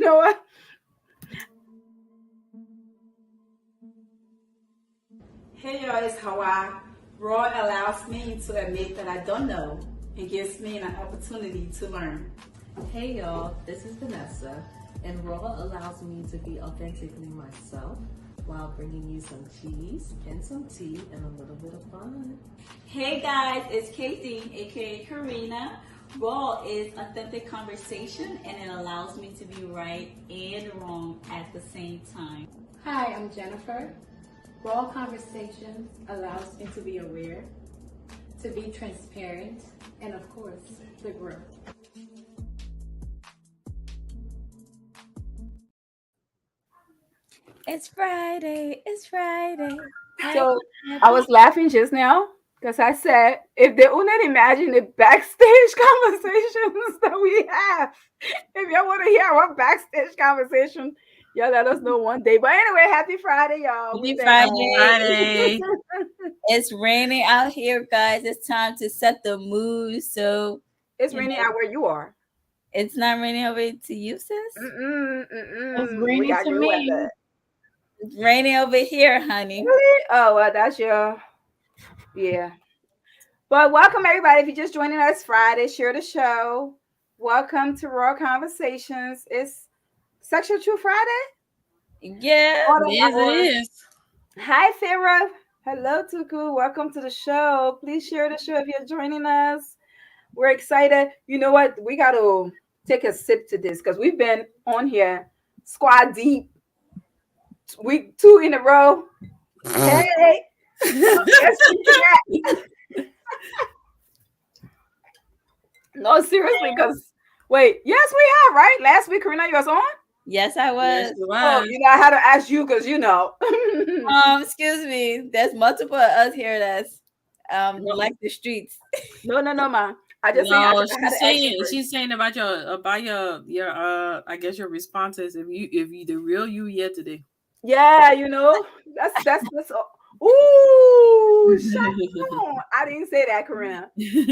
know what? Hey y'all, it's Hawa. Raw allows me to admit that I don't know and gives me an opportunity to learn. Hey y'all, this is Vanessa, and Raw allows me to be authentically myself while bringing you some cheese and some tea and a little bit of fun. Hey guys, it's Katie, aka Karina. Raw is authentic conversation and it allows me to be right and wrong at the same time. Hi, I'm Jennifer. Raw Conversations allows me to be aware, to be transparent, and of course, to grow. It's Friday. It's Friday. So I was laughing just now because I said, if they wouldn't imagine the backstage conversations that we have, if y'all want to hear our backstage conversation, y'all let us know one day. But anyway, happy Friday, y'all. Happy Friday. It's raining out here, guys. It's time to set the mood. So it's raining out where you are. It's not raining over to you, sis? It's raining to me. Weather. It's raining over here, honey. Really? Oh, well, that's your... Yeah. But welcome, everybody. If you're just joining us Friday, share the show. Welcome to Raw Conversations. It's Sexual Truth Friday? Yeah, it is. Hi, Farah. Hello, Tuku. Welcome to the show. Please share the show if you're joining us. We're excited. You know what? We got to take a sip to this because we've been on here squad deep. Week 2 in a row. Hey. No, seriously, because wait, yes, we have, right? Last week, Karina, you was on? Yes, I was. Yes, Oh, I had to ask you because excuse me. There's multiple of us here that's like the streets. No, ma. I just she's saying about your I guess your responses if you the real you yet today. Yeah, that's ooh, I didn't say that, Karina. You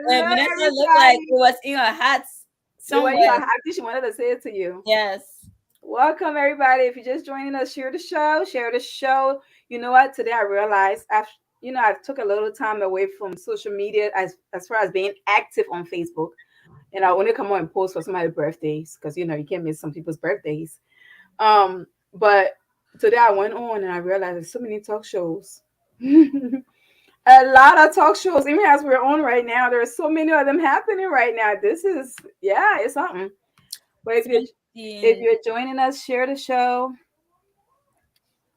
Vanessa looked like it was in her hats somewhere. I think she wanted to say it to you. Yes. Welcome, everybody. If you're just joining us, share the show. You know what? Today I realized I took a little time away from social media as far as being active on Facebook. And I only come on and post for somebody's birthdays because you can't miss some people's birthdays. But today I went on and I realized there's so many talk shows. A lot of talk shows, even as we're on right now, there are so many of them happening right now. This is it's something. But if you're joining us, share the show.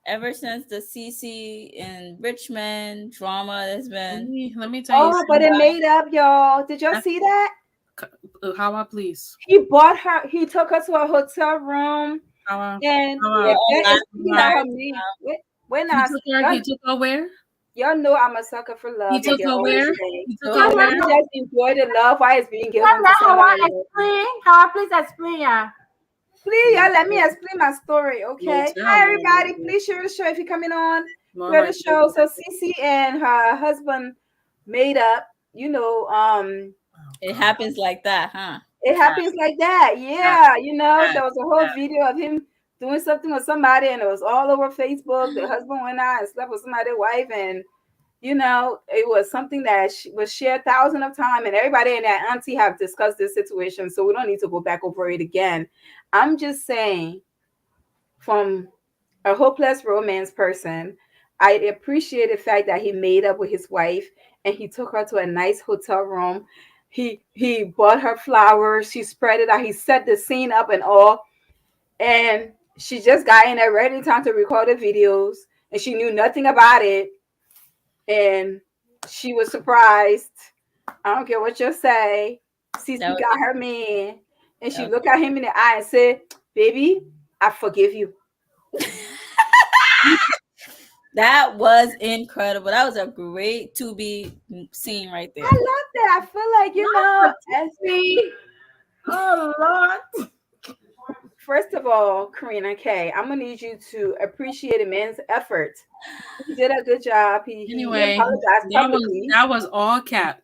Ever since the CC in Richmond drama has been. Let me tell you. Oh, but it made up, y'all. Did y'all see that? How please? He bought her. He took her to a hotel room. And he took her where? Y'all know I'm a sucker for love. He took her where? Just enjoy the love while it's being given. How please explain, yeah. Please, y'all let me explain my story, okay? Hi, everybody. Please share the show if you're coming on. Share the show. So Cece and her husband made up. It happens like that, huh? It happens like that. Yeah, there was a whole video of him doing something with somebody, and it was all over Facebook. The husband went out and slept with somebody's wife, and it was something that was shared thousands of times, and everybody and their auntie have discussed this situation, so we don't need to go back over it again. I'm just saying, from a hopeless romance person, I appreciate the fact that he made up with his wife and he took her to a nice hotel room. He bought her flowers. She spread it out. He set the scene up and all. And she just got in there ready in time to record the videos. And she knew nothing about it. And she was surprised. I don't care what you say. Cece got her man. And she looked at him in the eye and said, "Baby, I forgive you." That was incredible. That was a great to be scene right there. I love that. I feel like, oh, Lord. First of all, Karina K, I'm going to need you to appreciate a man's effort. He did a good job. He apologized publicly. That was all cap.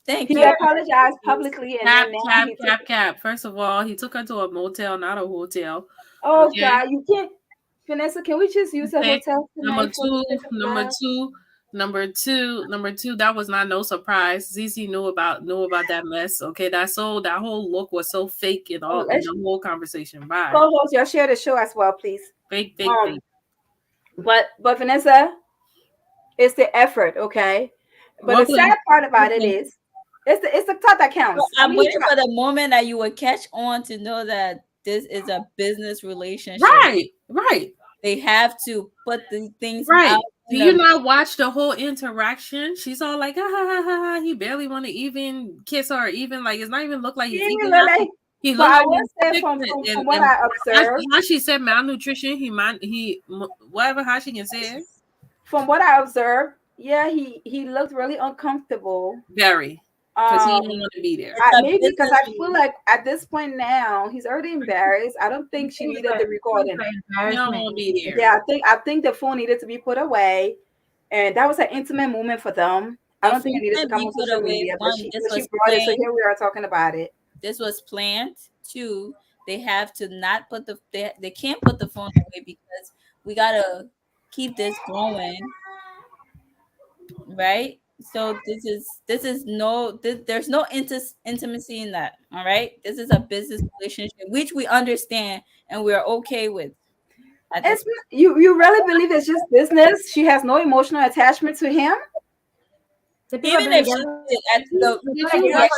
Thank He you. apologized publicly, and Cap, then now cap, he took. cap, cap. First of all, he took her to a motel, not a hotel. Oh Okay. God, you can't, Vanessa. Can we just use a Okay. hotel Number tonight for the two, sake of number love? two, number two. That was not no surprise. ZZ knew about that mess. Okay, that whole look was so fake in Oh, all in let's the whole conversation. Bye. co-host, y'all share the show as well, please. Fake, fake, Um, fake. but Vanessa, it's the effort, okay. But the What sad place? part about it Okay. is, it's the thought that So counts. I I'm mean, he waiting tried. for the moment that you will catch on to know that this is a business relationship. Right, right, They have to put the things out right. Do in you the not watch the whole interaction? She's all like, ah, ha, ha, ha, ha. He barely want to even kiss her, even like it's not even look like He he's didn't eating even look half. like. He But looked I like will he's say sick, from what and I how, observed, how she said malnutrition. Whatever how she can say it. yeah, he looked really uncomfortable. Very, because he didn't Um, want to be there. it's a maybe because business I feel like at this point now he's already embarrassed. I don't think she needed the recording. He don't want to be there. Yeah, I think the phone needed to be put away, and that was an intimate moment for them. I the don't think phone it needed to can come be on put social away. media, but One, this she was brought it, so planned. here we are talking about it. This was planned. Two, they have to not put they can't put the phone away because we gotta keep this going, right? So this is there's no intimacy in that. All right, this is a business relationship which we understand and we're okay with at this. You really believe it's just business? She has no emotional attachment to him. Even if she did, at the Did you watch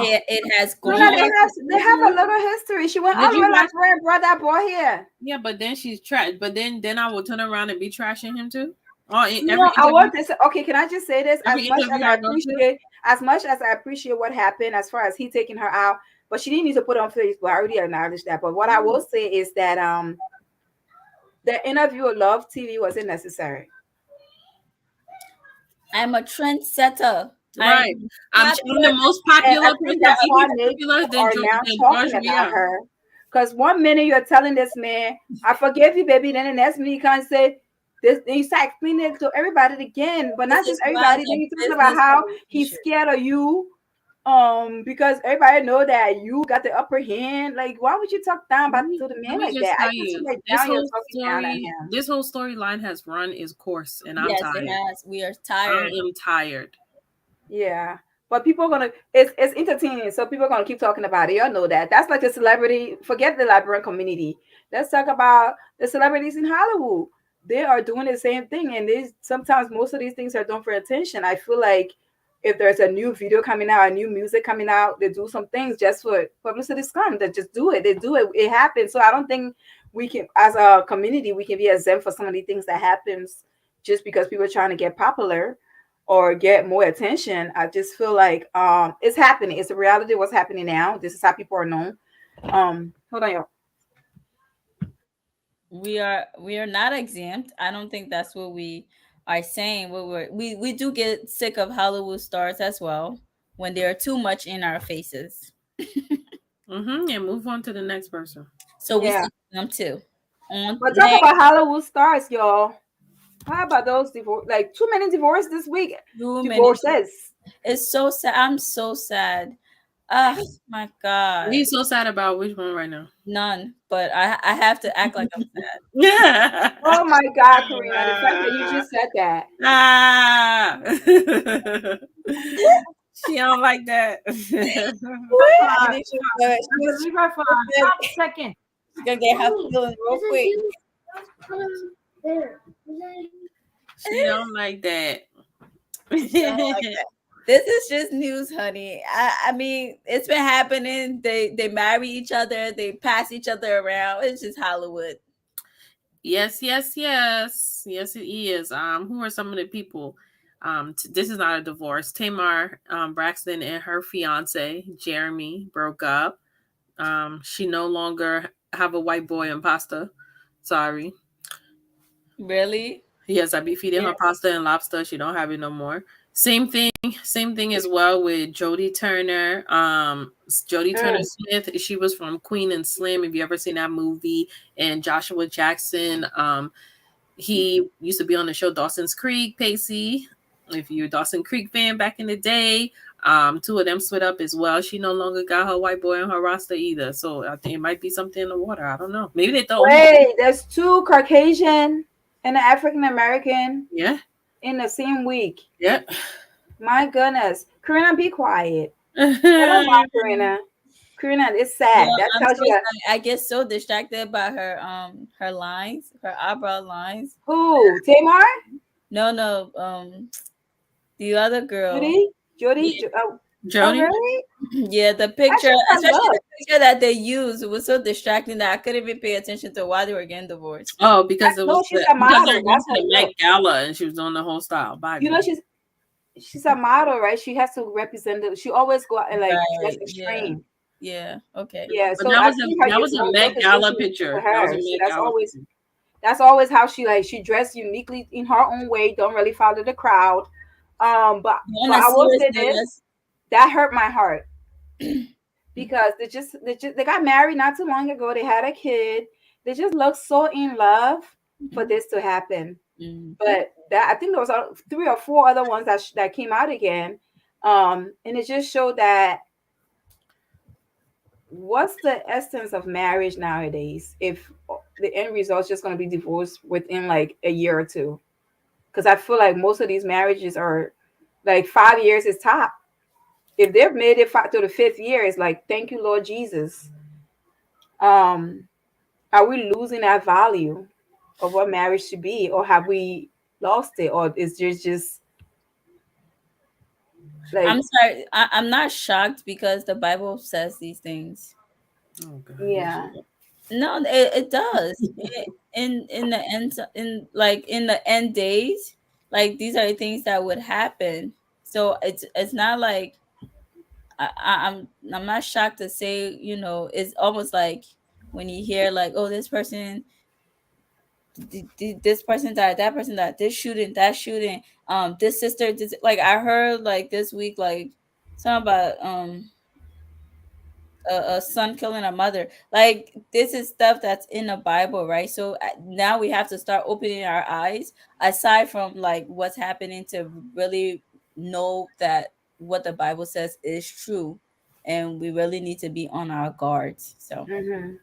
it? it has No, Did no, you gone. watch they have a it? little history. She went all Did the you way like watch? where and brought that boy here. Yeah, but then she's trash. But then I will turn around and be trashing him too. Oh, every No, I interview, want this. Okay, can I just say this? every interview I go to. As much as I appreciate what happened, as far as he taking her out, but she didn't need to put it on Facebook. I already acknowledged that. But what I will say is that the interview of Love TV wasn't necessary. I'm a trendsetter. I'm Right. I'm the popular. most And I popular think person, that's why even they popular than are now George talking about Weah. her. Because one minute you're telling this man, I forgive you, baby. Then the next minute you can't say this, then you start explaining it to everybody again, but This not is just why everybody. it's Then a you talking about business how he's relationship. scared of you. Because everybody know that you got the upper hand. Like, why would you talk down Let about me, to the let man me like just that? I tell can see you, like now you're talking down at him. this whole storyline has run its course, and I'm Yes, it tired. has. We are I tired. am tired. Yeah. But people are gonna it's entertaining, so people are gonna keep talking about it. Y'all know that. That's like a celebrity, forget the Liberian community. Let's talk about the celebrities in Hollywood. They are doing the same thing, and they sometimes most of these things are done for attention. I feel like if there's a new video coming out, a new music coming out, they do some things just for publicity scum. They just do it. They do it. It happens. So I don't think we can, as a community, we can be exempt for some of the things that happens just because people are trying to get popular or get more attention. I just feel like it's happening. It's a reality of what's happening now. This is how people are known. Hold on, y'all. We are not exempt. I don't think that's what we are saying. We do get sick of Hollywood stars as well when they are too much in our faces. And move on to the next person. So we Yeah. see them too. On But talk next, about Hollywood stars, y'all. How about those divorce? Like too many divorces this week. too many. Divorces. It's so sad. I'm so sad. Oh my god. He's so sad about which one right now. None. But I have to act like I'm sad. Yeah. Oh my God, Karina! The fact that you just said that. Ah. She don't like that. I think Leave her for a hot second. she's gonna get her feeling real quick. She don't like that. She don't like that. This is just news, honey. I mean, it's been happening. They marry each other. They pass each other around. It's just Hollywood. Yes, yes, yes. Yes, it is. Who are some of the people? This is not a divorce. Tamar Braxton and her fiance Jeremy broke up. She no longer have a white boy in pasta. Sorry. Really? Yes, I be feeding her pasta and lobster. She don't have it no more. Same thing as well with Jodie Turner. Jodie Turner Smith. She was from Queen and Slim. If you ever seen that movie, and Joshua Jackson. He used to be on the show Dawson's Creek. Pacey, if you're a Dawson Creek fan back in the day. Two of them split up as well. She no longer got her white boy on her roster either. So I think it might be something in the water. I don't know. Maybe they thought. Wait, there's 2 Caucasian and an African American Yeah. in the same week. Yeah. My goodness. Karina, be quiet. I don't mind Karina. Karina, it's Yo, sad. That I'm tells so you that sorry. I get so distracted by her lines, her eyebrow lines. who? Tamar? No, the other girl. Judy? Jody? Yeah, Oh, Jody. really? yeah, the I picture, should have especially the looked. picture that they used, was so distracting that I couldn't even pay attention to why they were getting divorced. Oh, because it No, was she's a because model. they went That's to her the Met look. Gala and she was doing the whole style. By You know, God. she's a model, right? She has to represent she always go out and like dress Right. Yeah. extreme. Yeah. Okay. Yeah, But so I think her that was a her look Met is just Gala unique to picture. That was a her. So Met Gala picture. that's always how she dressed uniquely in her own way. Don't really follow the crowd. But On a I will serious say note, this, that hurt my heart because they got married not too long ago. They had a kid. They just look so in love for this to happen. But that I think there was 3 or 4 other ones that came out again, and it just showed that what's the essence of marriage nowadays if the end result is just going to be divorce within like a year or two? Because I feel like most of these marriages are like 5 years is top. If they've made it to the 5th year, it's like thank you, Lord Jesus. Um, are we losing that value of what marriage should be, or have we lost it, or is there just I'm like sorry. I'm not shocked because the Bible says these things. Oh God. yeah? No, it does. In the end, in the end days, like these are the things that would happen. So it's not like I'm not shocked to say, it's almost like when you hear like, oh, this person died, that person died, this shooting, that shooting, this sister, like I heard like this week, like something about a son killing a mother. Like this is stuff that's in the Bible, right? So now we have to start opening our eyes aside from like what's happening to really know that what the Bible says is true, and we really need to be on our guards. So Hmm.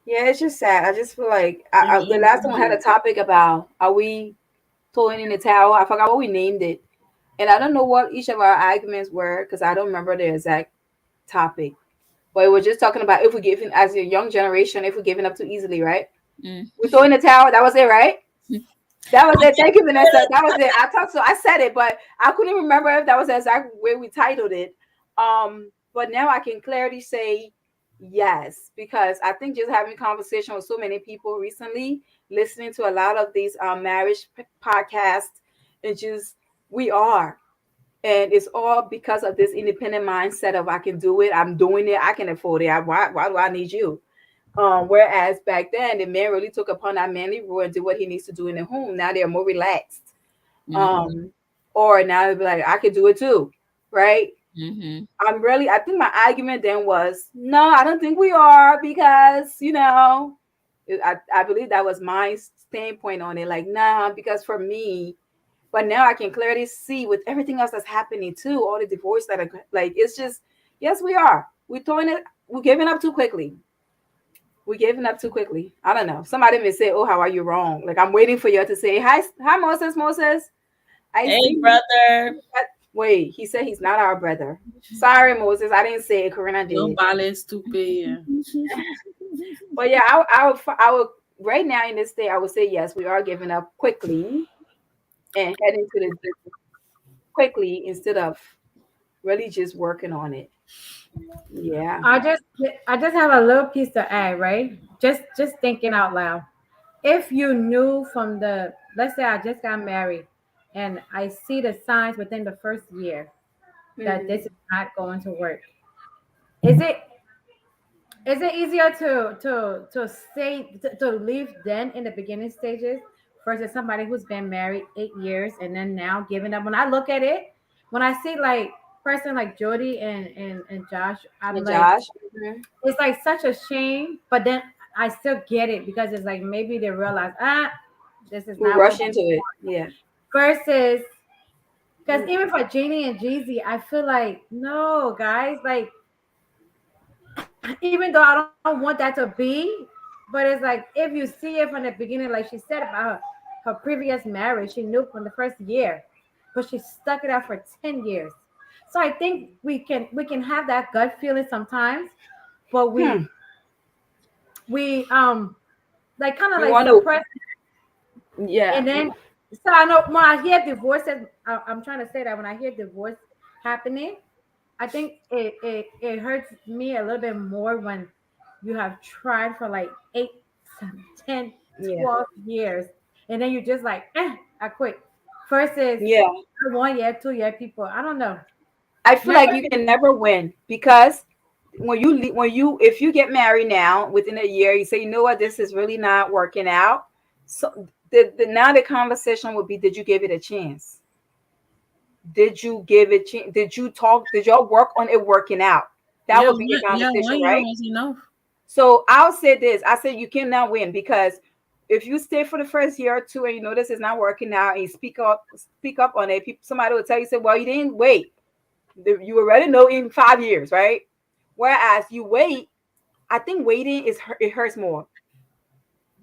Yeah, it's just sad. I just feel like the and last time we had a topic about are we throwing in the towel? I forgot what we named it, and I don't know what each of our arguments were because I don't remember the exact topic. But we're just talking about if we're giving as a young generation, if we're giving up too easily, right? mm. We throw in the towel. That was it, right? That was it. Thank you, Vanessa. That was it. I said it, but I couldn't remember if that was the exact way we titled it. But now I can clearly say yes, because I think just having conversation with so many people recently, listening to a lot of these marriage podcasts, and just we are. And it's all because of this independent mindset of I can do it, I'm doing it, I can afford it. Why do I need you? Whereas back then, the man really took upon that manly role and did what he needs to do in the home. Now they're more relaxed. Mm-hmm. Or now they'll be like, I could do it too, right? Mm-hmm. I think my argument then was, no, I don't think we are because, I believe that was my standpoint on it. Like, nah, because for me, but now I can clearly see with everything else that's happening too, all the divorce that are like, it's just, yes, we are. We're giving up too quickly. We're giving up too quickly. I don't know. Somebody may say, "Oh, how are you wrong?" Like I'm waiting for you to say, "Hi, Moses. Moses, I Hey, see you." brother. Wait, he said he's not our brother. Sorry, Moses. I didn't say it. Karina No did. vale stupid. But yeah, I would right now in this day, I would say yes. We are giving up quickly and heading to the quickly instead of really just working on it. Yeah. I just have a little piece to add, right? Just thinking out loud. If you knew from the, let's say I just got married and I see the signs within the first year that Hmm. this is not going to work. Is it easier to say to leave then in the beginning stages versus somebody who's been married 8 years and then now giving up? When I look at it, when I see like person like Jody and Josh, I'm And like, Josh. Mhm. it's like such a shame, but then I still get it because it's like maybe they realize this is We not what rush into it. Yeah. versus Because even for Janie and Jeezy, I feel like no, guys. Like even though I don't want that to be, but it's like if you see it from the beginning, like she said about her previous marriage, she knew from the first year, but she stuck it out for 10 years. So I think we can have that gut feeling sometimes, but Hmm. we like kind of We like want to, suppress. yeah, And then, so I know when I hear divorces, I'm trying to say that when I hear divorce happening, I think it hurts me a little bit more when you have tried for like 8, 10, yeah, 12 years, and then you're just like, I quit. Versus yeah. 1 year, 2 year people. I don't know. I feel like you Marriage, can never win because if you get married now within a year, you say, you know what, this is really not working out. So now the conversation would be, did you give it a chance? Did you give it? Did you talk? Did y'all work on it working out? That would be the Yeah, conversation, 1 year right? was enough. So I'll say this: I said you cannot win because if you stay for the first year or two and you notice it's not working out and you speak up on it, somebody will tell you, say, well, you didn't wait. You already know in 5 years, right? Whereas you wait, I think waiting it hurts more.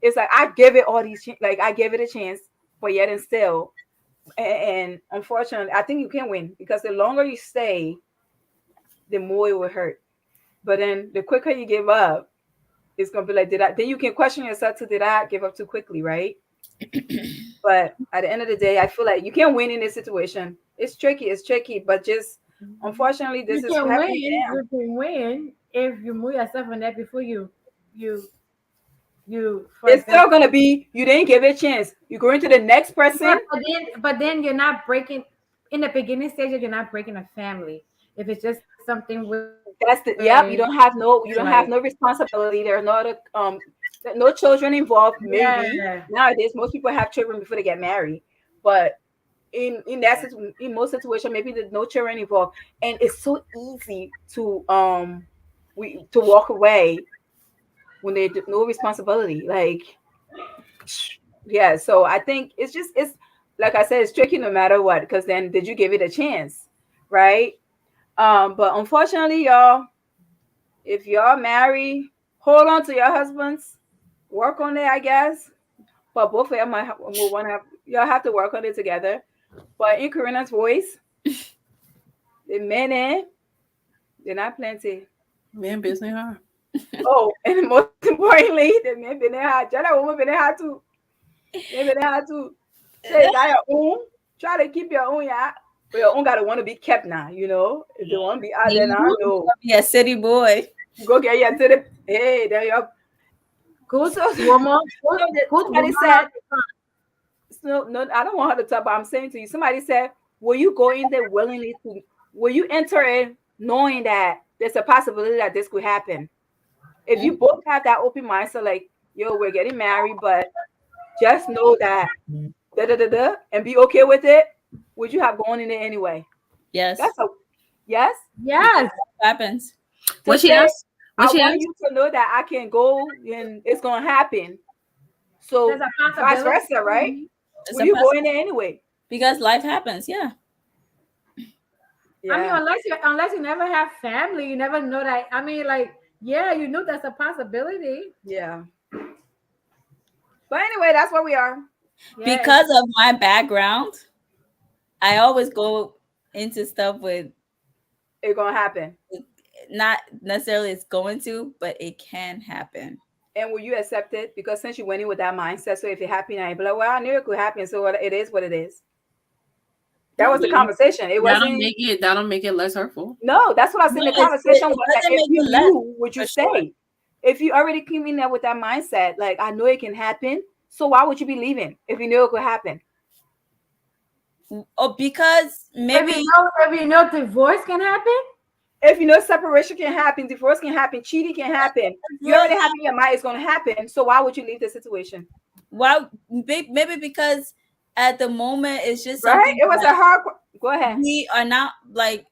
It's like I give it all these like I give it a chance, but yet and still, and unfortunately, I think you can win because the longer you stay, the more it will hurt. But then the quicker you give up, it's gonna be like, did I? Then you can question yourself too. Did I give up too quickly, right? But at the end of the day, I feel like you can't win in this situation. It's tricky. It's tricky, but just unfortunately, this you is can happening win. now. You can win if you move yourself on that before you for It's example. still gonna be you didn't give it a chance. You go into the next Yeah, person. but then you're not breaking in the beginning stages. You're not breaking a family. If it's just something where That's the yep. You don't like have no responsibility. There's no other no children involved. Maybe yeah, nowadays most people have children before they get married, but in most situations maybe there's no children involved, and it's so easy to walk away when there's no responsibility. Like yeah, so I think it's like I said, it's tricky no matter what. Because then did you give it a chance, right? But unfortunately, y'all, if y'all marry, hold on to your husbands, work on it, I guess. But both of y'all will want to have y'all have to work on it together. But in Karina's voice, the men they're not plenty. Man, business hard. Oh, and most importantly, the men been hard. Jana woman been hard too. They been hard too. Say you got your own. Try to keep your own, yeah. But your own gotta want to be kept now, you know. If they want to be out there You now, want no. to be a city boy. Go get your to the hey, there you go. good So, woman, so good somebody woman. said, no, no, I don't want her to talk, but I'm saying to you, somebody said, will you go in there willingly to, will you enter in knowing that there's a possibility that this could happen? If you both have that open mind, so like, yo, we're getting married, but just know that da da da da, and be okay with it. Would you have gone in it anyway? Yes, That's a yes. because Yes, that happens. To What she say, asked? What I she want asked? you to know that I can go and it's gonna happen. there's So a vice possibility. versa, right? It's Will a you go possibility in there anyway? because life happens. Yeah. I mean, Yeah, unless you never have family, you never know that. I mean, like, yeah, you know that's a possibility. yeah. But anyway, that's where we are. Yeah, Because of my background, I always go into stuff with It's gonna happen. not necessarily it's going to, but it can happen. And will you accept it? Because since you went in with that mindset, so if it happened, I'd be like, well, I knew it could happen. So it is what it is. That was the Yeah, conversation. It wasn't. that don't make it less hurtful. No, that's what I No, said. The it conversation was that doesn't if make you it less knew, would you for sure. stay? If you already came in there with that mindset, like I know it can happen, so why would you be leaving if you knew it could happen? Oh, because if maybe you know divorce can happen. If you know separation can happen, divorce can happen, cheating can happen, you well, already have in your mind it's going to happen. So why would you leave the situation? why maybe because at the moment it's just Right? something It was that a hard. Go ahead. we are not like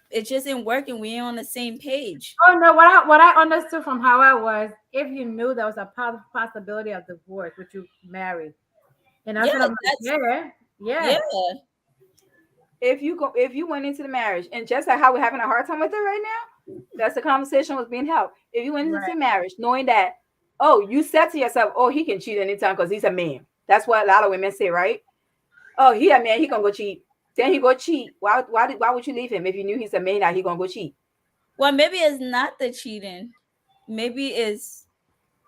it just ain't working. We ain't on the same page. Oh no, what I understood from how I was, if you knew there was a possibility of divorce, would you marry? And I Yeah, said, I'm like, that's yeah, yeah. yeah. if you went into the marriage, and just like how we're having a hard time with it right now, that's the conversation was being held. If you went into Right. the marriage knowing that, oh, you said to yourself, oh, he can cheat anytime because he's a man. That's what a lot of women say, right? Oh, he a man, he gonna go cheat. Then he go cheat. Why would you leave him if you knew he's a man that he gonna go cheat? Well, maybe it's not the cheating. Maybe it's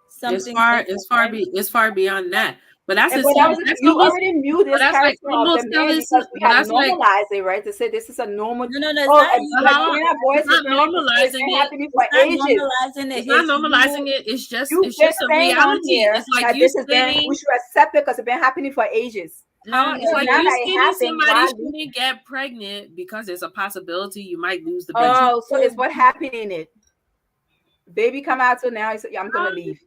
It's something far, different, it's far right? be, it's far beyond that. But that's the But that same. was That's you almost. already knew But this that's like character of the almost man telling. because we But have that's like. normalized it, right? To say this is a normal. No, no, no. It's Oh, not you. But like how? Serena It's Boyce not it's normalizing been it. happening for It's not ages. normalizing it. It's not It's normalizing you. it. It's just. You've It's been just a saying on reality. here It's like that you this has been stating. we should accept it because it's been happening for ages. No, How no, it's no. So like now you that it stating happened, somebody why leave? shouldn't get pregnant because there's a possibility you might lose the baby. Oh, so it's what happened in it. Baby come out, so now yeah, I'm gonna leave.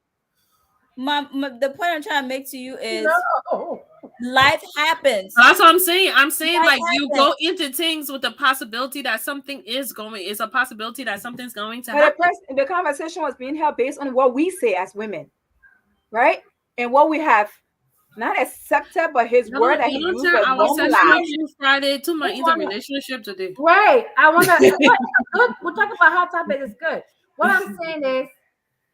The point I'm trying to make to you is No. life happens. That's what I'm saying. I'm saying Life like you happens. go into things with the possibility that something is going. It's a possibility that something's going to But happen. the conversation was being held based on what we say as women, right? And what we have not accepted, but his word that You he don't used turn was our session on normalized. you Friday to my Who wanna- interrelationship today. Right. I want to. Good. We're talking about hot topic. It's good. What I'm saying is,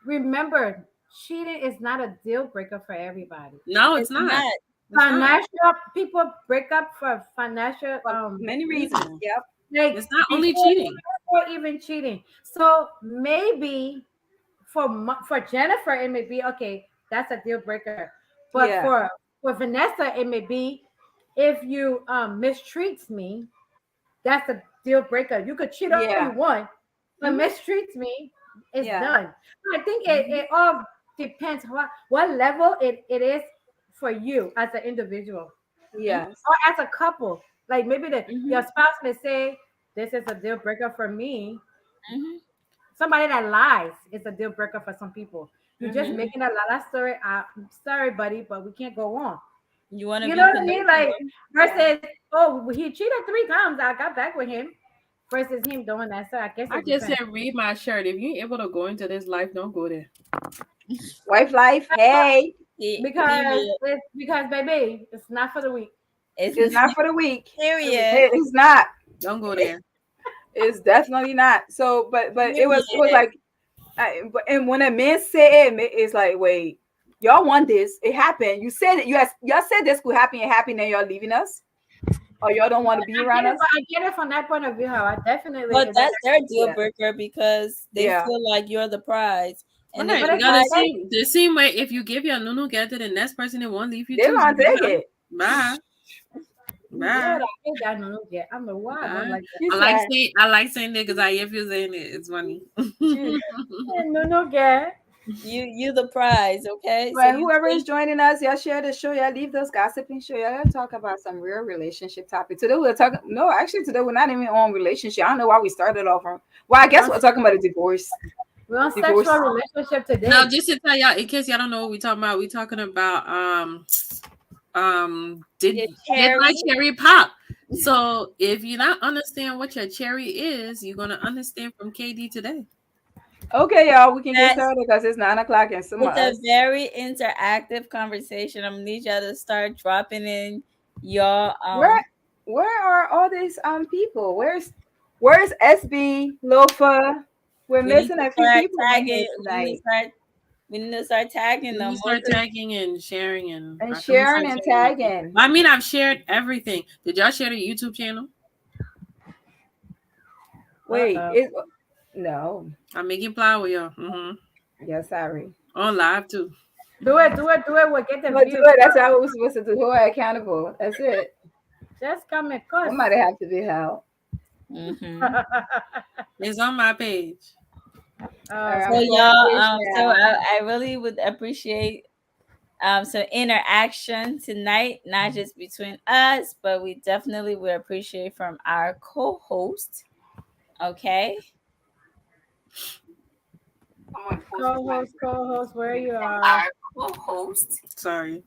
remember, cheating is not a deal breaker for everybody. No, it's It's not. not. It's not. Financial people break up for financial For many reasons. Reason. Yep. like It's not only before, cheating. before even cheating. So maybe for Jennifer it may be okay. That's a deal breaker. But Yeah. for Vanessa it may be if you mistreats me, that's a deal breaker. You could cheat all you Yeah. want, but Mhm. mistreats me, it's Yeah. done. I think Mhm. it all depends what level it is for you as an individual Yes. or as a couple. Like maybe your Mhm. spouse may say, "This is a deal breaker for me." Hmm. Somebody that lies is a deal breaker for some people. You're just Mhm. making a la story. Sorry, buddy, but we can't go on. You want to You be know what I mean? Like Pinocchio? Yeah. versus, oh, he cheated 3 times. I got back with him. Versus him doing that. So I guess I it just depends. said read my shirt. If you ain't able to go into this life, don't go there. Wife life. Hey, Period. Because baby, it's not for the weak. It's it's not for the weak. period. It's not. Don't go there. It's definitely not. So, but it was Period. like, and when a man say it, it's like, wait, y'all want this? It happened. You said it. Y'all said this could happen. It happened, and y'all leaving us, or y'all don't want to be around us. I get it from that point of view. How I definitely. But that's their deal Yeah. breaker because they Yeah. feel like you're the prize. And if Right. But the it's Because prize, the same way if you give your nunu get to the next person, it won't leave you They too. gonna take it. Bye. Bye. yeah, I hate that no get. I don't know why I don't Bye. like that. She I said, like saying it because I if you saying it, it's funny. she, No get. you the prize, okay? So well, you whoever is think joining us, y'all share the show. Y'all leave those gossiping show. Y'all talk about some real relationship topic. Today we're talking. No, actually today we're not even on relationship. I don't know why we started off on. Well, I guess we're talking about a divorce. We're on Divorce. sexual relationship today. Now, just to tell y'all, in case y'all don't know what we talking about, we talking about did my cherry. cherry pop? So if you not understand what your cherry is, you're gonna understand from KD today. Okay, y'all, we can get That's started because it's 9 o'clock and some of it's a us. very interactive conversation. I'm gonna need y'all to start dropping in your Where are all these people? Where's SB Lofa? We're we need missing to a few start people in here tagging tonight. we need to start tagging We them. start tagging and sharing, and And I can we start sharing and sharing everything. tagging. I mean, I've shared everything. Did y'all share the YouTube channel? Wait, Uh-oh. no. I'm making flour, y'all. Yeah, sorry. On live too. Do it. We'll get the But do views. it. That's how we're supposed to do. Who are accountable? That's it. Just come and cuss. Somebody have to be held. Mm-hmm. It's on my page. All right, So I'm y'all, going so now. I really would appreciate some interaction tonight, not just between us, but we definitely would appreciate from our co-host. Okay. Co-host, where you are? Our co-host. Sorry.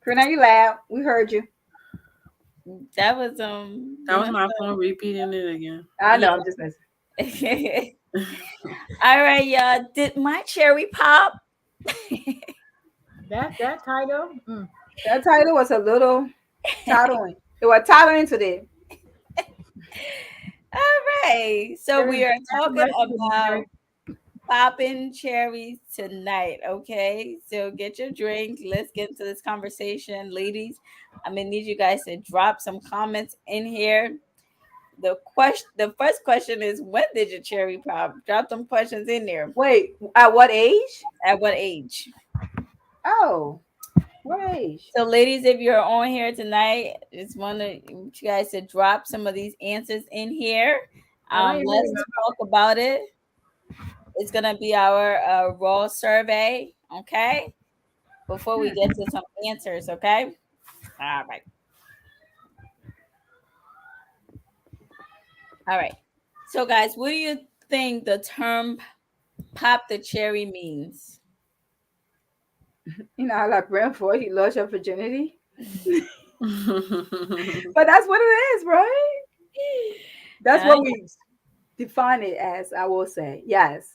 Karina, you loud. We heard you. That was That was my phone repeating it again. I know. I'm just messing. All right, y'all. Did my cherry pop? That title. That title was a little tattling. It was tolerant today. All right. So Very we are talking controversial, about very. popping cherries tonight. Okay. So get your drink. Let's get into this conversation. Ladies, I'm going to need you guys to drop some comments in here. The first question is, when did your cherry pop? Drop some questions in there. Wait, at what age? At what age? Oh, what age? So, ladies, if you're on here tonight, just want to you guys to drop some of these answers in here. I don't even Let's remember. talk about it. It's gonna be our raw survey, okay? Before we get to some answers, okay? All right, all right. So, guys, what do you think the term "pop the cherry" means? You know, how like praying for you lost your virginity. He But that's what it is, right? That's Uh, what we define it as, I will say. Yes.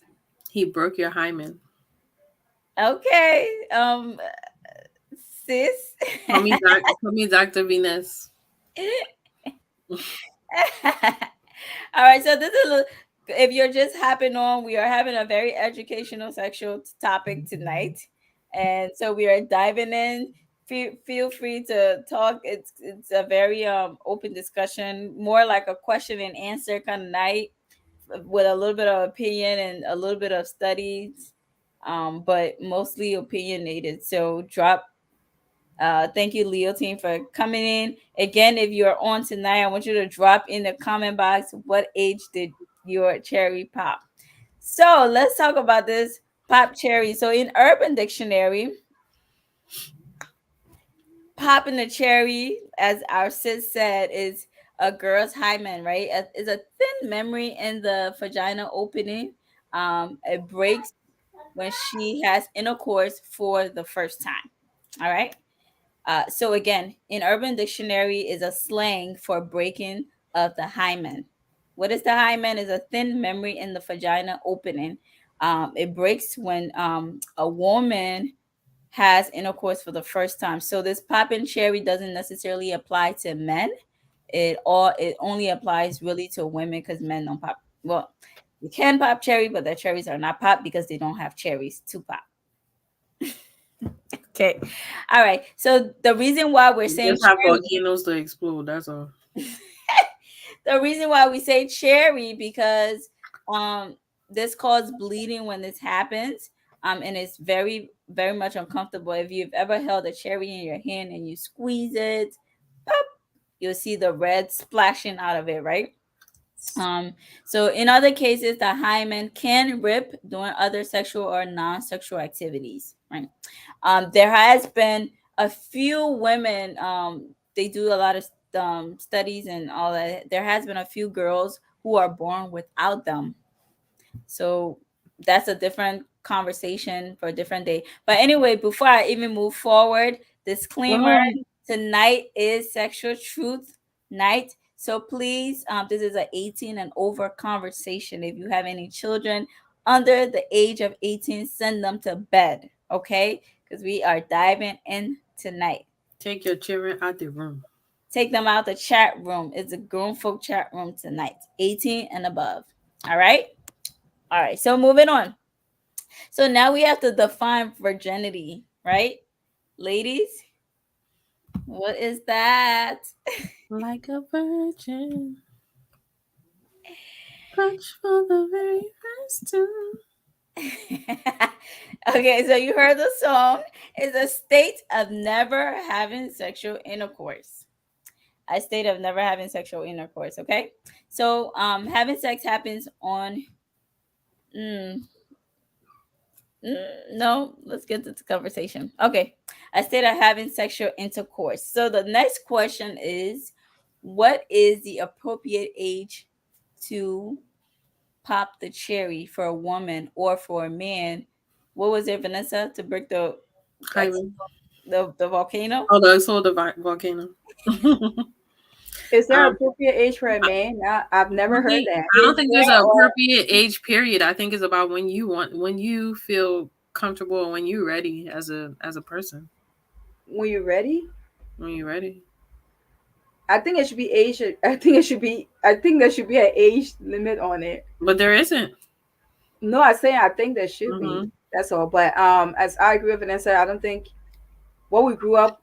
broke your hymen. okay, sis. Call me Dr. Venus. All right, so this is if you're just hopping on, we are having a very educational sexual topic tonight, and so we are diving in. Feel free to talk. It's a very open discussion, more like a question and answer kind of night, with a little bit of opinion and a little bit of studies, but mostly opinionated. So drop thank you, Leo team, for coming in. Again, if you're on tonight, I want you to drop in the comment box what age did your cherry pop. So let's talk about this pop cherry. So in Urban Dictionary, popping the cherry, as our sis said, is a girl's hymen, right? Is a thin memory in the vagina opening. It breaks when she has intercourse for the first time. All right. So again, in Urban Dictionary is a slang for breaking of the hymen. What is the hymen? Is a thin memory in the vagina opening. It breaks when a woman has intercourse for the first time. So this popping cherry doesn't necessarily apply to men. It only applies really to women because men don't pop. Well, you can pop cherry, but the cherries are not pop because they don't have cherries to pop. Okay. All right. So the reason why we're You saying just have cherry, volcanoes to explode. That's all. the reason why we say cherry because um this causes bleeding when this happens. And it's very, very much uncomfortable. If you've ever held a cherry in your hand and you squeeze it, pop, you'll see the red splashing out of it, right? Um, so in other cases, the hymen can rip during other sexual or non-sexual activities, right? There has been a few women, they do a lot of studies and all that. There has been a few girls who are born without them. So that's a different conversation for a different day. But anyway, before I even move forward, disclaimer, Well, tonight is sexual truth night. So please, this is an 18 and over conversation. If you have any children under the age of 18, send them to bed, okay? Because we are diving in tonight. take your children out the room. Take them out the chat room. It's a grown folk chat room tonight, 18 and above. All right? All right, so moving on. So now we have to define virginity, right? Ladies, what is that? Like a virgin. Punch for the very first time. Okay, so you heard the song. It's a state of never having sexual intercourse. A state of never having sexual intercourse, okay? So having sex happens on mm, no, let's get to the conversation. Okay. I said of having sexual intercourse. So the next question is, what is the appropriate age to pop the cherry for a woman or for a man? What was it, Vanessa, to break the Hymen. the volcano? Oh, the soul of the volcano. Is there um, appropriate age for a man? I've never heard that. I don't think there's an Or appropriate age period. I think it's about when you feel comfortable, and when you're ready as a person. when you're ready? When you're ready. I think it should be age. I think it should be. I think there should be an age limit on it. But there isn't. No, I say I think there should be. Mm-hmm. That's all. But as I agree with Vanessa, I don't think what we grew up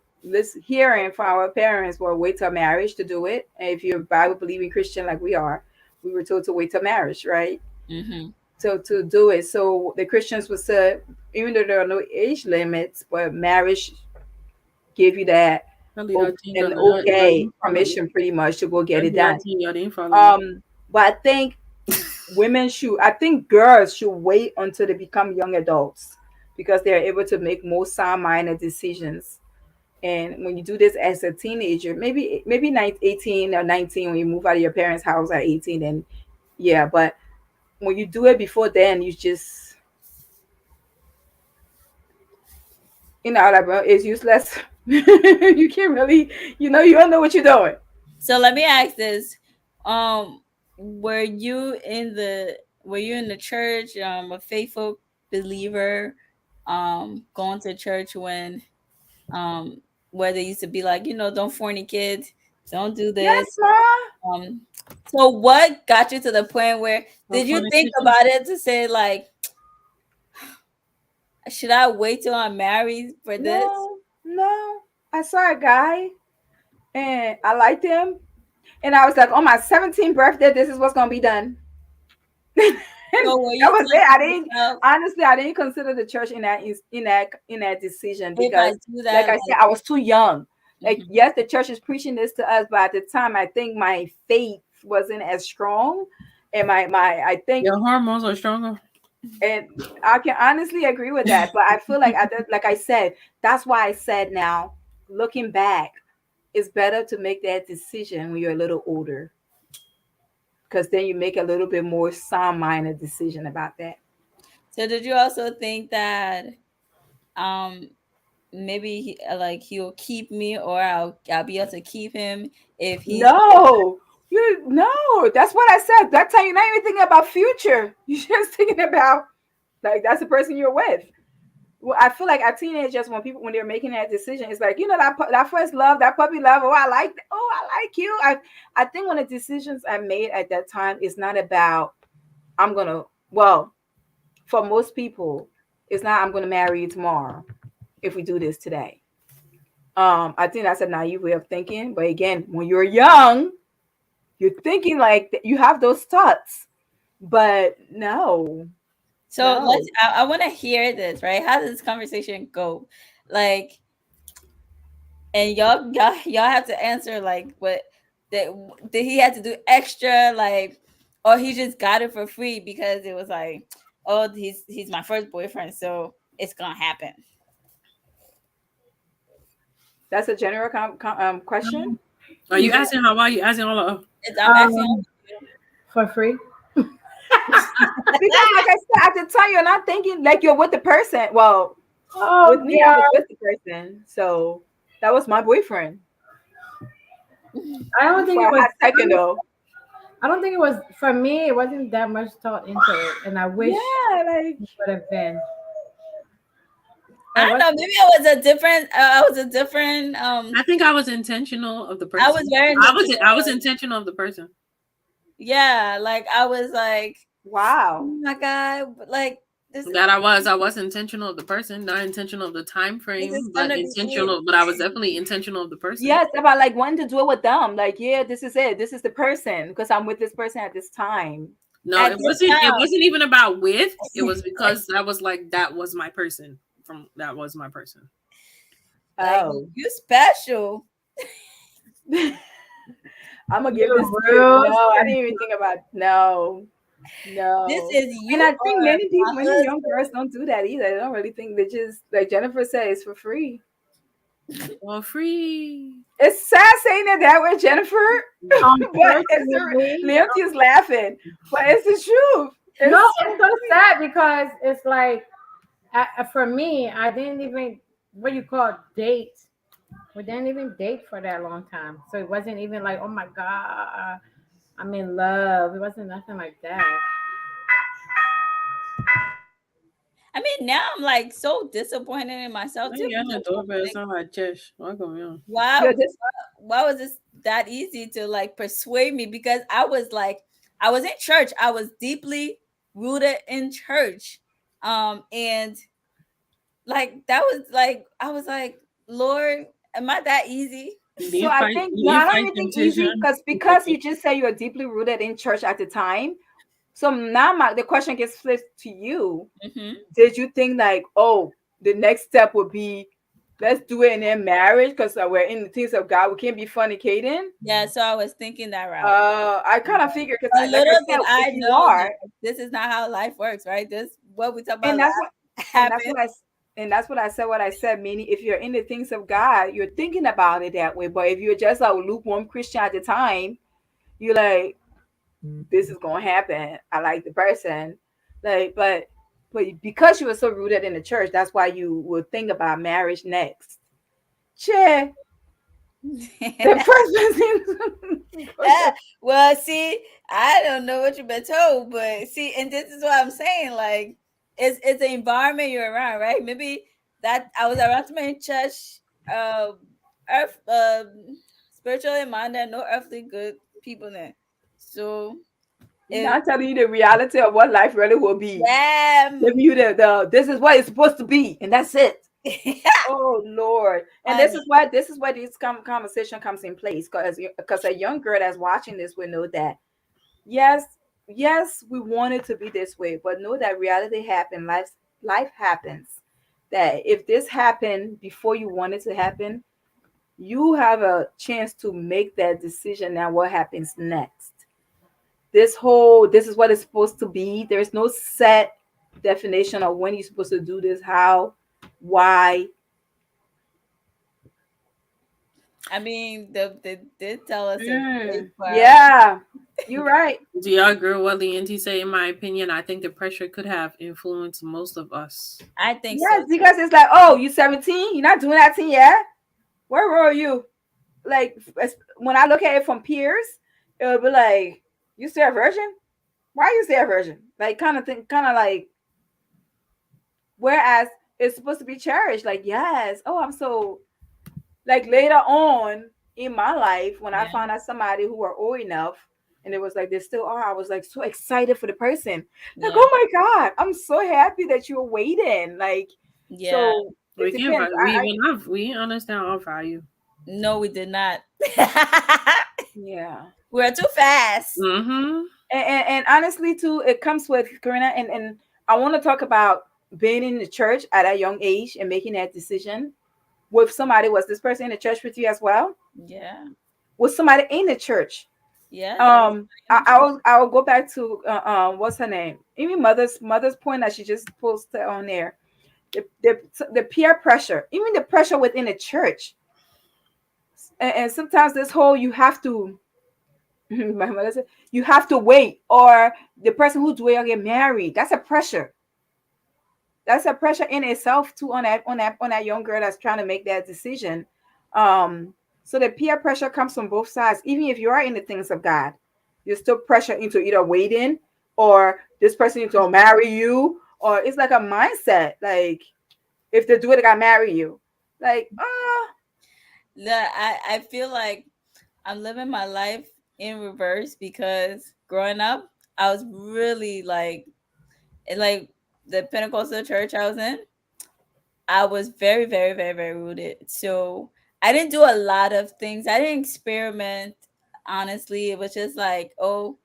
hearing from our parents were wait till marriage to do it. And if you're a Bible believing Christian like we are, we were told to wait till marriage, right? Mm-hmm. To do it. So the Christians would say, even though there are no age limits, but marriage give you that an okay permission pretty much to go get it done. But I think I think girls should wait until they become young adults because they're able to make more sound-minded decisions. And when you do this as a teenager, maybe 18 or 19 when you move out of your parents' house at 18, then yeah. But when you do it before then, you just like it's useless. You can't really, you don't know what you're doing. So let me ask this: um, were you in the church? A faithful believer, going to church when where they used to be like, don't fornicate, don't do this. Yes, ma. So what got you to the point where No did you think fornication. about it to say like, should I wait till I'm married for this? No. I saw a guy and I liked him, and I was like, on my 17th birthday, this is what's gonna be done. So were That you was it. telling I didn't yourself, honestly. I didn't consider the church in that decision if I because, do like that, I said, I was too young. like, Like, yes, the church is preaching this to us, but at the time, I think my faith wasn't as strong, and I think, Your hormones are stronger. and I can honestly agree with that. But I feel like like I said, that's why I said now, looking back, it's better to make that decision when you're a little older, because then you make a little bit more sound-minded decision about that. so did you also think that um maybe like he'll keep me, or I'll be able to keep him if he's No, that's what I said. That time you're not even thinking about future. You're just thinking about like that's the person you're with. Well, I feel like our teenagers, when they're making that decision, it's like that first love, that puppy love. I like you. I think when the decisions are made at that time, it's not about I'm gonna. Well, for most people, it's not I'm gonna marry you tomorrow if we do this today. I think that's a naive way of thinking. But again, when you're young, you're thinking like you have those thoughts, but no, so no. I want to hear this, right? How does this conversation go? Like, and y'all have to answer like what that did he have to do extra, like, or he just got it for free because it was like, oh, he's my first boyfriend, so it's gonna happen. That's a general question. Are you asking how? Why are you asking all of? I'm asking. For free. Because, like I said, at the time, you're not thinking like you're with the person. Well, with Oh me, I God. was with the person, so that was my boyfriend I don't think for it a was. hot second, though. I don't think it was for me. It wasn't that much thought into it, and I wish Yeah, like it would have been. I But don't what? know. Maybe I was a different. I was a different. I think I was intentional of the person. I was very I was intentional of the person. Yeah, like I was like, oh wow. my god, like this That I was intentional of the person, not intentional of the time this is frame, but gonna be intentional. But I was definitely intentional of the person. Yes, about like wanting to do it with them. Like, yeah, this is it. This is the person because I'm with this person at this time. No, at it this wasn't. It time. wasn't even about with. It was because that was my person. That was my person. Like Oh. you special. I'm gonna give You're this to you. real No, I didn't even special. think about no, This no. is And you I think are my many young girls don't do that either. They don't really think they just like Jennifer said, it's for free. Well, free. It's sad saying it that way, Jennifer, but Unfortunately, Leontine is laughing, but it's the truth. no, It's it's so sad because it's like for me, I didn't even what you call date. We didn't even date for that long time, so it wasn't even like, oh my god, I'm in love. It wasn't nothing like that. I mean, now I'm like so disappointed in myself Ay, too yan because na I'm doorbell like, sound like Chesh. Welcome, yeah. why, You're just why was this that easy to like persuade me? Because I was like, I was in church. I was deeply rooted in church. And like that was like I was like, Lord, am I that easy? so I think You no, I didn't don't fight even think easy temptation. because you just say you're deeply rooted in church at the time. So now the question gets flipped to you. Hmm. Did you think like, oh, the next step would be let's do it in their marriage because we're in the things of God. We can't be fornicating. Yeah, so I was thinking that route. I kind of figure because, A like I little said, did if I you know are, that this is not how life works, right? This what we talk about and that's what, last and that's happened. what and that's what I said. What I said, meaning if you're in the things of God, you're thinking about it that way. But if you're just a lukewarm Christian at the time, you're like, this is gonna happen. I like the person, like, but because you were so rooted in the church, that's why you would think about marriage next. Che, the first person. Well, see, I don't know what you've been told, but see, and this is what I'm saying. Like, it's the environment you're around, right? Maybe that I was around too many church, uh, earth, spiritually minded, no earthly good people there. So it, Not telling you the reality of what life really will be. yeah, Giving you the this is what it's supposed to be, and that's it. Oh Lord. And honey, this is why this conversation comes in place because a young girl that's watching this will know that yes, yes, we want it to be this way, but know that reality happens. Life happens. That if this happened before you want it to happen, you have a chance to make that decision now what happens next. This is what it's supposed to be. There's no set definition of when you're supposed to do this, how, why. I mean, they did tell us a big part. Yeah, you're right. Do y'all agree with what Leonti say? In my opinion, I think the pressure could have influenced most of us. I think so Yes, too. because it's like, oh, you 17, you're not doing that thing yet. Where were you? Like when I look at it from peers, it'll be like, you still a virgin? Why are you still a virgin? Like kind of thing, kind of like. Whereas it's supposed to be cherished. Like yes, oh, I'm so like later on in my life when I Yeah, found out somebody who were old enough and it was like they still are, I was like so excited for the person. Like, yeah, oh my God, I'm so happy that you're waiting. Like, yeah. so it We can depends. we understand our value. No, we did not. Yeah. We're too fast. Mm-hmm. And honestly too, it comes with Karina and I want to talk about being in the church at a young age and making that decision with somebody. Was this person in the church with you as well? Yeah, Was somebody in the church? yeah. There was in the church. I will go back to what's her name? Even mother's point that she just posted on there. The peer pressure, even the pressure within the church, and sometimes this whole you have to. My mother said you have to wait, or the person who's will get married. That's a pressure in itself too on that young girl that's trying to make that decision. So the peer pressure comes from both sides. Even if you are in the things of God, you're still pressure into either waiting or this person needs to marry you, or it's like a mindset. Like if they do it, they gotta marry you. Like, I feel like I'm living my life in reverse because growing up, I was really like in like the Pentecostal church I was in. I was very, very, very, very rooted. So I didn't do a lot of things. I didn't experiment. Honestly, it was just like, oh,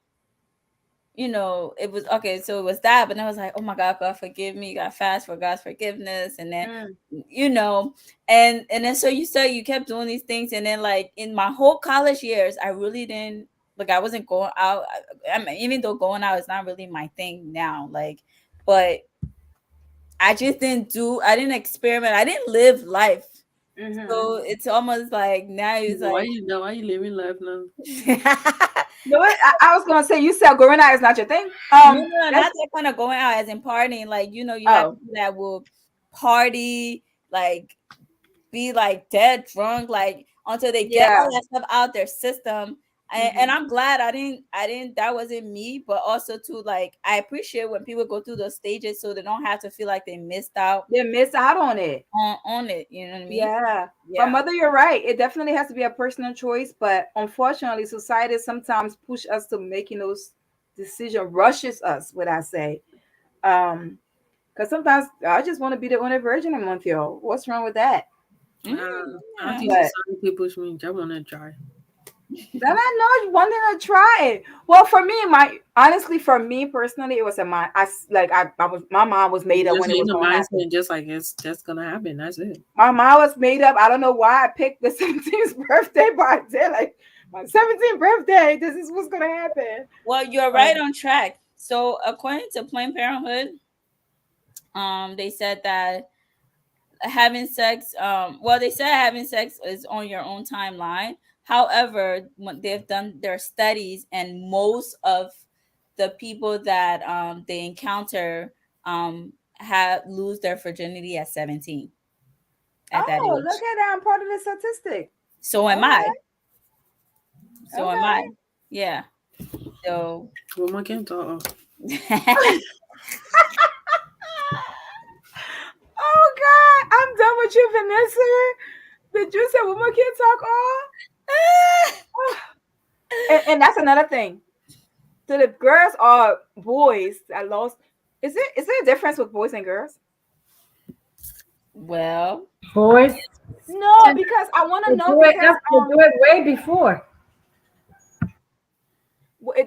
it was okay. So it was that, but then it was like, oh my God, God forgive me. You got fast for God's forgiveness, and then mm, you know, and then so you kept doing these things, and then like in my whole college years, I really didn't like I wasn't going out. I mean, even though going out is not really my thing now, like, but I just didn't do. I didn't experiment. I didn't live life. mm-hmm. So it's almost like now it's like. Why you living life now? No, I was gonna say you said Gorilla is not your thing. No, no, That's not that kind of going out as in partying. Like, you have oh people that will party, like be like dead drunk, like until they get all yeah. that stuff out their system. And I'm glad I didn't that wasn't me, but also too, like, I appreciate when people go through those stages so they don't have to feel like they missed out They miss out on it. on it, you know what I mean? Yeah. But Yeah. mother, you're right. It definitely has to be a personal choice. But unfortunately, society sometimes push us to making those decisions, rushes us, would I say. Because sometimes I just want to be the only virgin in Montreal. What's wrong with that? I Yeah. think But society push me. I want to try. then I know you wanted to try it. Well, for me, my honestly, for me personally, it was a mind. I was my mind was made up Just when it in was the going to happen. mindset, just like it's just gonna happen. That's it. My mind was made up. I don't know why I picked the 17th birthday, but I did. Like my 17th birthday, this is what's gonna happen. Well, you're right Um, on track. So according to Planned Parenthood, they said that having sex, well, they said having sex is on your own timeline. However, when they've done their studies, and most of the people that they encounter have lose their virginity at 17, at that oh, look age. at that! I'm part of the statistic. So am I. Okay, So am I. okay. Yeah. So One more can't talk. Oh God, I'm done with you, Vanessa. Did you say woman can't talk all? And that's another thing. So the girls are boys. I lost. Is there a difference with boys and girls? well, Boys No, tend because I want to to know do it. because They do it way before.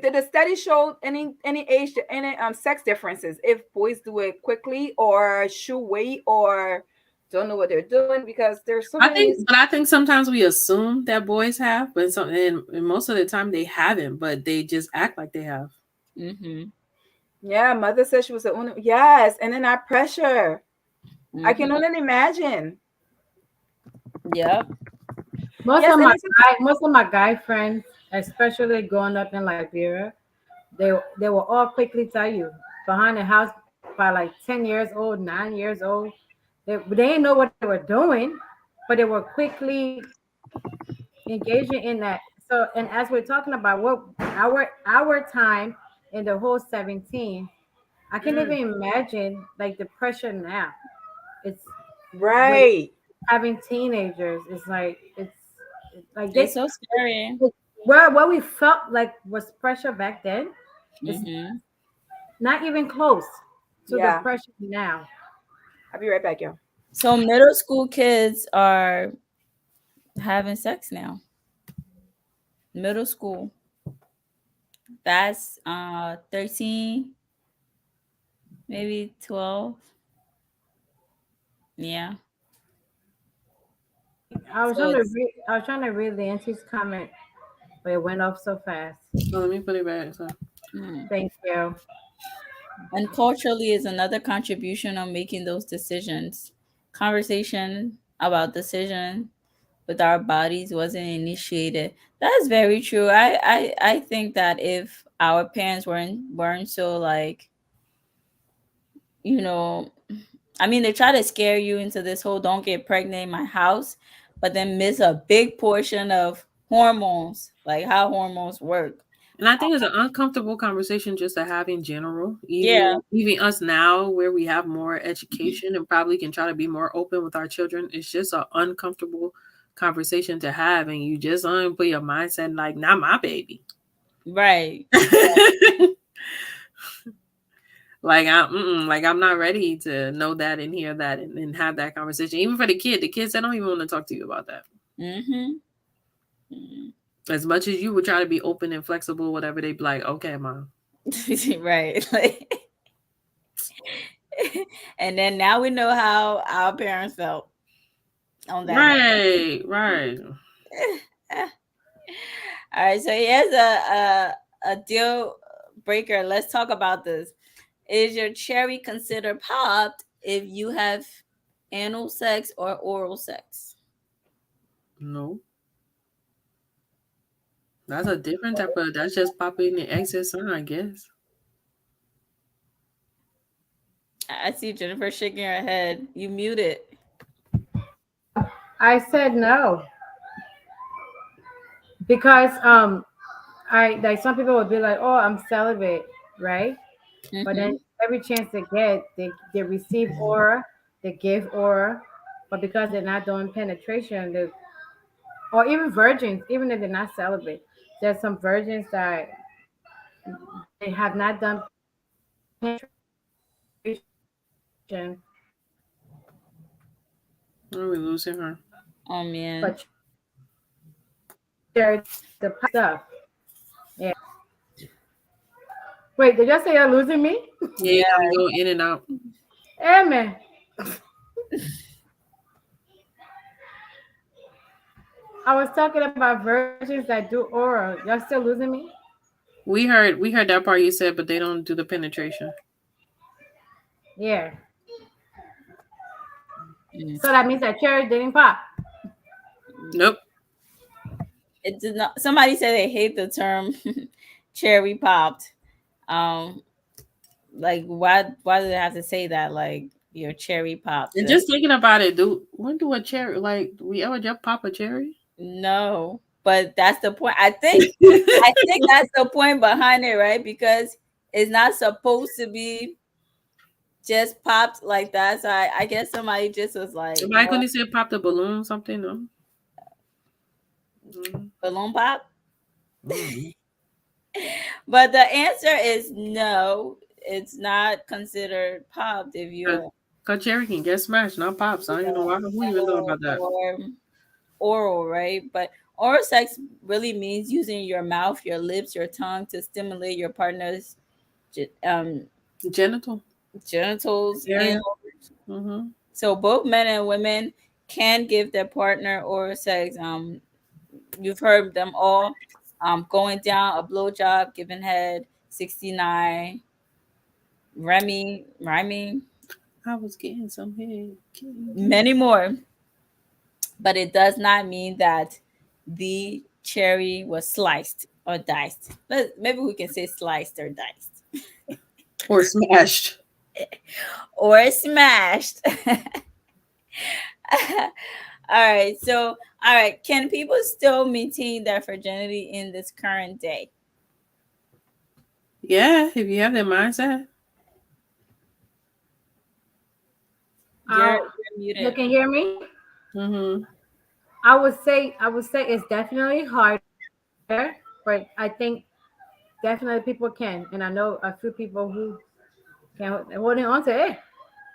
did the study show any age any sex differences if boys do it quickly or should wait or don't know what they're doing because there's so many. I think sometimes we assume that boys have, but and most of the time they haven't, but they just act like they have. mhm, Yeah, mother said she was the only. Yes, and then that pressure. I can mhm, only imagine. yep, Yes, and it's Most of my guy friends, especially growing up in Liberia, they will all quickly tell you behind the house by like 10 years old, 9 years old. They didn't know what they were doing, but they were quickly engaging in that. So, and as we're talking about what our time in the whole 17, I can mm, even imagine like the pressure now. It's with right. having teenagers. It's like it's so scary. well, what we felt like was pressure back then is Mhm. not even close to the Yeah, pressure now. I'll be right back, yo. So middle school kids are having sex now. Middle school. That's 13, maybe 12. Yeah. So it's I was trying to read the auntie's comment, but it went off so fast. So let me put it back. So mm. Thank you. And culturally is another contribution on making those decisions. Conversation about decision with our bodies wasn't initiated. That's very true. I think that if our parents weren't so, like, you know, I mean, they try to scare you into this whole don't get pregnant in my house, but then miss a big portion of hormones, like how hormones work. and I think it's an uncomfortable conversation just to have in general. Yeah, Even us now, where we have more education and probably can try to be more open with our children, it's just an uncomfortable conversation to have, and you just put your mindset like, not my baby. right. Like I'm not ready to know that and hear that and have that conversation. Even for the kids, they don't even want to talk to you about that. Mm-hmm. Mm. As much as you would try to be open and flexible, whatever, they be like, okay, mom. Right. Like, and then now we know how our parents felt on that matter. Right, right. All right, so here's a deal breaker. Let's talk about this. Is your cherry considered popped if you have anal sex or oral sex? No. That's a different type of, that's just popping the exit sign, I guess. I see Jennifer shaking her head. You muted. I said no because I like some people would be like, "Oh, I'm celibate," right? But then Mm-hmm. every chance they get, they receive aura, they give aura, but because they're not doing penetration, they, or even virgins, even if they're not celibate, there's some virgins that they have not done penetration, Are we losing her? Oh man. but they're the stuff. Yeah. Wait, did you say you're losing me? Yeah, Yeah. you go in and out. Hey man, I was talking about virgins that do oral. Y'all still losing me? We heard that part you said, but they don't do the penetration. Yeah. Mm. So that means that cherry didn't pop. Nope. It did not. Somebody said they hate the term cherry popped. Um, like why do they have to say that? Like your cherry popped. And just thinking about it, when do a cherry like we ever just pop a cherry? No, but that's the point. I think that's the point behind it, right? Because it's not supposed to be just popped like that. So I guess somebody just was like, Am I going to say pop the balloon something? No. Mm. balloon pop. Mm. But the answer is no. It's not considered popped if you're Cause cherry can get smashed, not pop. So I don't even know who even know about that. or oral, right? But oral sex really means using your mouth, your lips, your tongue to stimulate your partner's um, Genital genitals. And area. Mm-hmm. so both men and women can give their partner oral sex. You've heard them all. Going down, a blowjob, giving head, 69, rhyming, I was getting some head. many more. But it does not mean that the cherry was sliced or diced. Maybe we can say sliced or diced Or smashed. or smashed. All right. So, all right. Can people still maintain their virginity in this current day? Yeah, if you have that mindset. You're You muted. can hear me? Mm-hmm. I would say it's definitely harder, but I think definitely people can, and I know a few people who can holding on to it.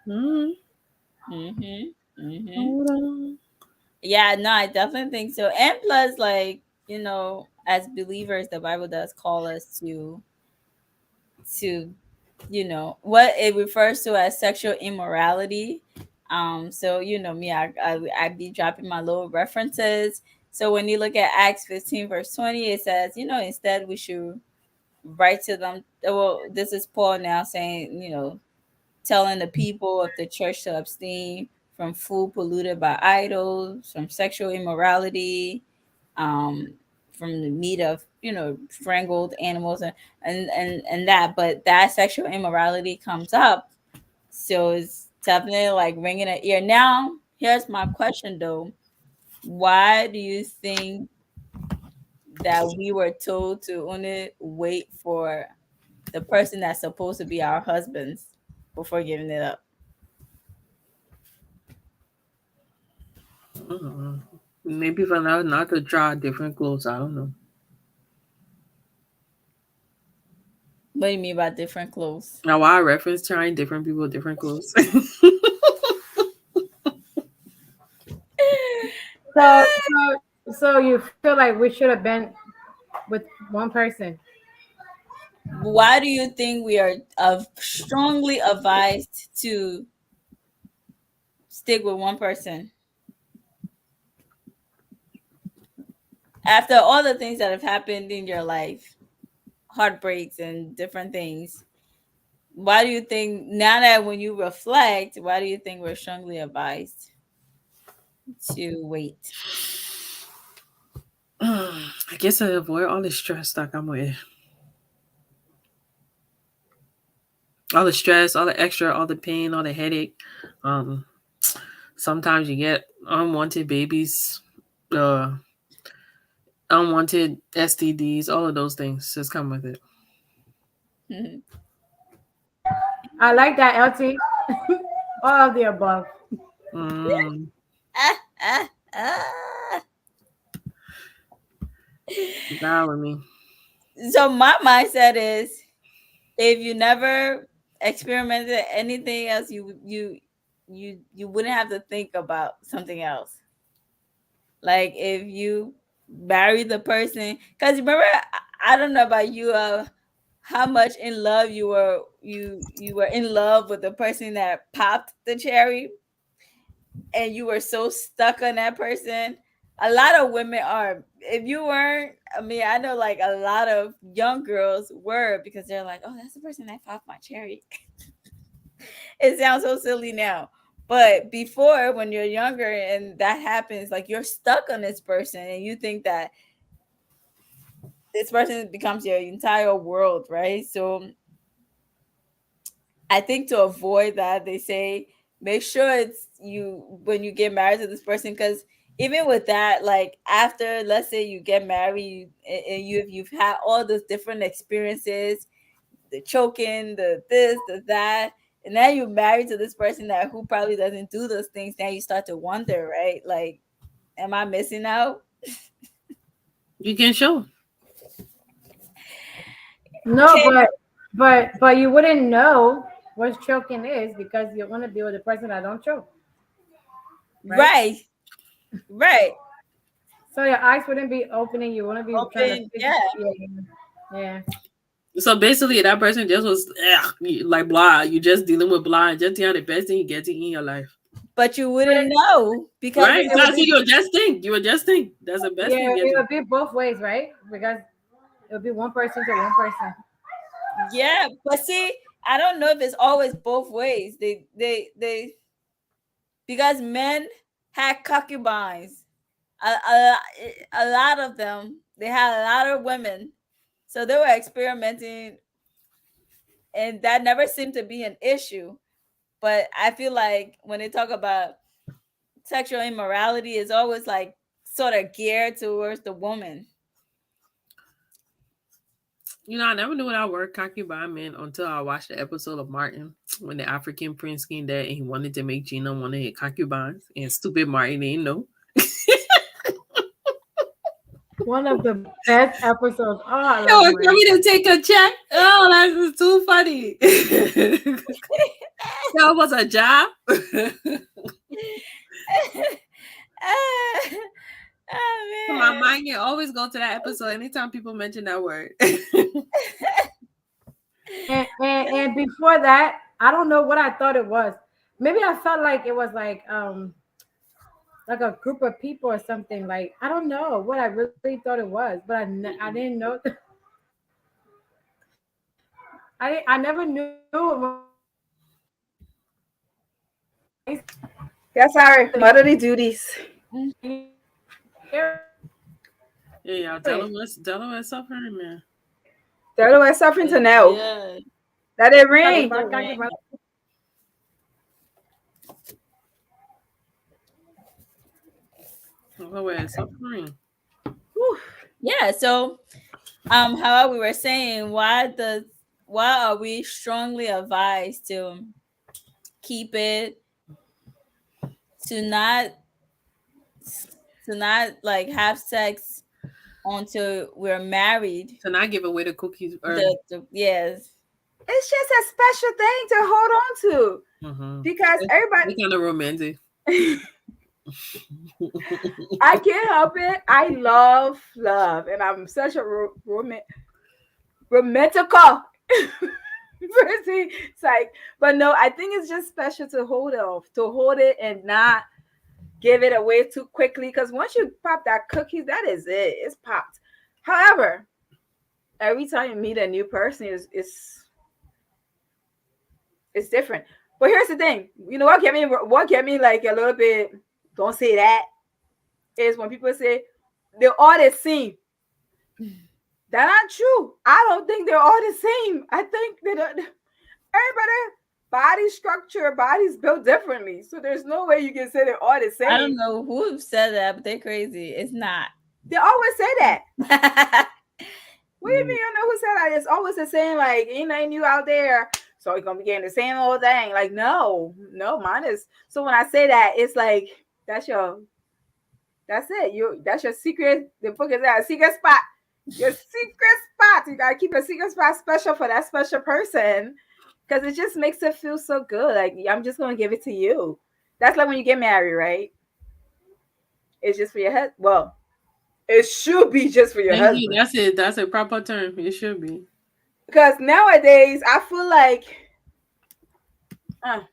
Mm-hmm. Mm-hmm. Mm-hmm. Hold on. Yeah. No, I definitely think so. And plus, like as believers, the Bible does call us to what it refers to as sexual immorality. So me, I be dropping my little references. So when you look at Acts 15 verse 20, it says, instead we should write to them. Well, this is Paul now saying, telling the people of the church to abstain from food polluted by idols, from sexual immorality, um, from the meat of strangled animals, and that. But that sexual immorality comes up, so it's definitely like ringing an ear. Now, here's my question though: why do you think that we were told to only wait for the person that's supposed to be our husbands before giving it up? Mm-mm. Maybe for now not to try different clothes. I don't know. What do you mean by different clothes? Now, why I reference trying different people, different clothes. So you feel like we should have been with one person? Why do you think we are strongly advised to stick with one person after all the things that have happened in your life, heartbreaks and different things? Why do you think now that when you reflect, why do you think we're strongly advised to wait? I guess I avoid all the stress that I'm with. All the stress, all the extra, all the pain, all the headache. Um, Sometimes you get unwanted babies. Uh, unwanted STDs, all of those things just come with it. I like that, LT. All of the above. Mm, Ah, ah, ah. God with me. So my mindset is, if you never experimented anything else, you wouldn't have to think about something else. Like if you marry the person, because remember, I don't know about you, how much in love you were in love with the person that popped the cherry, and you were so stuck on that person. A lot of women are. If you weren't, I mean, I know like a lot of young girls were, because they're like, oh, that's the person that popped my cherry. It sounds so silly now. But before, when you're younger and that happens, like you're stuck on this person and you think that this person becomes your entire world, right? So I think to avoid that, they say make sure it's you when you get married to this person, because even with that, like after, let's say you get married and you've had all those different experiences, the choking, the this, the that, and now you're married to this person that who probably doesn't do those things. Now you start to wonder, right? Like, am I missing out? You can show. No, Okay, but you wouldn't know what choking is because you want to be with the person that don't choke, right? right, right. So your eyes wouldn't be opening. You wouldn't be trying to Open, figure. yeah. Yeah, yeah. So basically, that person just was like blah. You just dealing with blah and just the best thing you get in your life. But you wouldn't know because Right? it So would I see be, you adjusting. You adjusting. That's the best thing Yeah, you get it to. would be both ways, right? Because it would be one person to one person. yeah. But see, I don't know if it's always both ways. They because men had concubines. A lot of them. They had a lot of women, so they were experimenting, and that never seemed to be an issue. But I feel like when they talk about sexual immorality, it's always like sort of geared towards the woman. You know, I never knew what I word concubine meant until I watched the episode of Martin when the African prince came there and he wanted to make Gina one of his concubines, and stupid Martin didn't know. One of the best episodes. Oh, I Yo, love it's for Martin. me to take a check. Oh, that's too funny. That was a job. My Oh mind can always go to that episode anytime people mention that word. And before that, I don't know what I thought it was. Maybe I felt like it was like a group of people or something. Like I don't know what I really thought it was, but I didn't know. I never knew when they That's our motherly duties. Yeah, y'all tell them what's suffering, man. They're the suffering to know yeah. that it rain. Oh, wait, suffering. Whew. Yeah. So, how we were saying, why are we strongly advised to keep it, to not like have sex until we're married? To not give away the cookies early. Yes. It's just a special thing to hold on to Mm-hmm. because It's everybody. kind of romantic. I can't help it. I love love, and I'm such a romantical person. It's like, but no, I think it's just special to hold it, and not give it away too quickly. Because once you pop that cookie, that is it. It's popped. However, every time you meet a new person, it's different. But here's the thing. You know what get me like a little bit, don't say that, is when people say they're all the same. That's not true. I don't think they're all the same. I think that everybody body structure, body's built differently. So there's no way you can say they're all the I don't same. know who said that, but they're crazy. It's not. They always say that. What do you mean you know who said that? It's always the same, like, ain't nothing new out there. So you're gonna be getting the same old thing. Like, no, mine is. So when I say that, it's like that's your that's it. That's your secret. The book is that secret spot. Your secret spot. You gotta keep your secret spot special for that special person. Cause it just makes it feel so good. Like I'm just gonna give it to you. That's like when you get married, right? It's just for your head. Well, it should be just for your Thank you. husband. That's it. That's a proper term. It should be. Because nowadays I feel like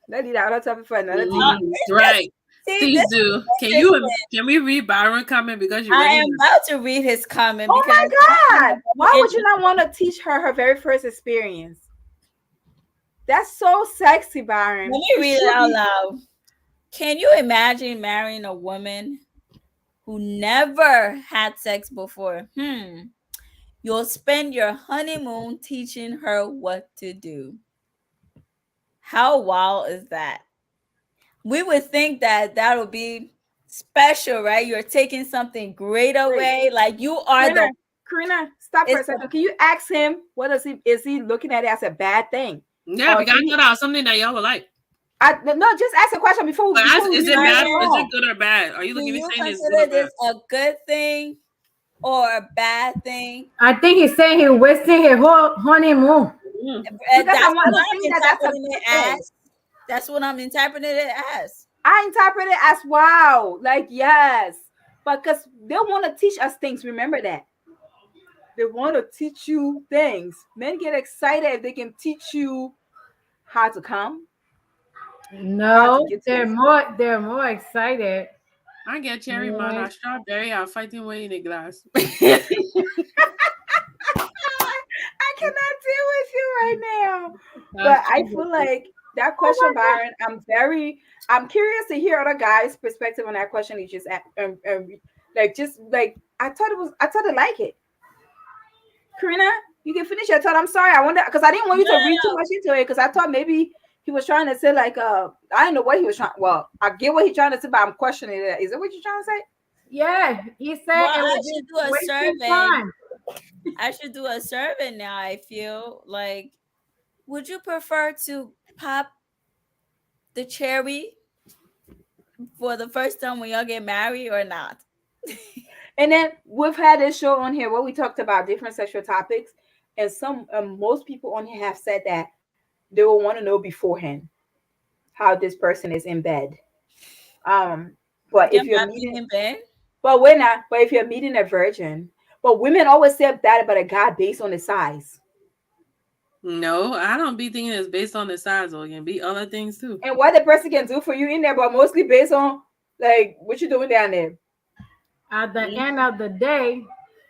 let it out. I'll talk for another Uh, day. Right. See, Please this do. is Can you? different. Can we read Byron comment because you I ready? am about to read his comment Oh because my God. Why would you not want to teach her very first experience? That's so sexy, Byron. let me It read it should out be. loud. Can you imagine marrying a woman who never had sex before? You'll spend your honeymoon teaching her what to do. How wild is that? We would think that that would be special, right? You're taking something great Wait, away. Like you are Karina, the Karina, stop for it's a second. Can you ask him what is he looking at it as a bad thing? Yeah, Or we gotta can he, get out something that y'all would like. no, just ask a question before But before is we it move bad? Is Byron, it along. good or bad? Are you do looking at me you saying it's good or consider bad? this a good thing or a bad thing? I think he's saying he wasting his whole honeymoon. Mm. Because I That's want what to I'm think that that's a interpreting it good thing. as. That's what I'm interpreting it as. I interpret it as wow, like yes, because they want to teach us things. Remember that they want to teach you things. Men get excited if they can teach you how to come, how to No, get to they're this. more excited. I get cherry man When or strawberry are fighting way in the glass. I cannot deal with you right now. But That's I too feel good. like that oh question, my god. Byron, I'm curious to hear other guys' perspective on that question. You just like just like I thought I like it. Karina, you can finish your thought. I'm sorry, I wonder because I didn't want you No, to read too much into it because I thought maybe he was trying to say like I didn't know what he was trying. Well, I get what he's trying to say, but I'm questioning it. Is that what you're trying to say? Yeah, he said well, it I would be should do a wasting survey. time. I should do a survey now. I feel like, would you prefer to pop the cherry for the first time when y'all get married or not? And then we've had this show on here where we talked about different sexual topics, and some most people on here have said that they will want to know beforehand how this person is in bed. Um, but Them if you're not being meeting, in bed? but we're not. But if you're meeting a virgin, but women always say that about a guy based on his size. No, I don't be thinking it's based on the size, or it can be other things too. And what the person can do for you in there, but mostly based on like what you're doing down there. At the Mm. end of the day,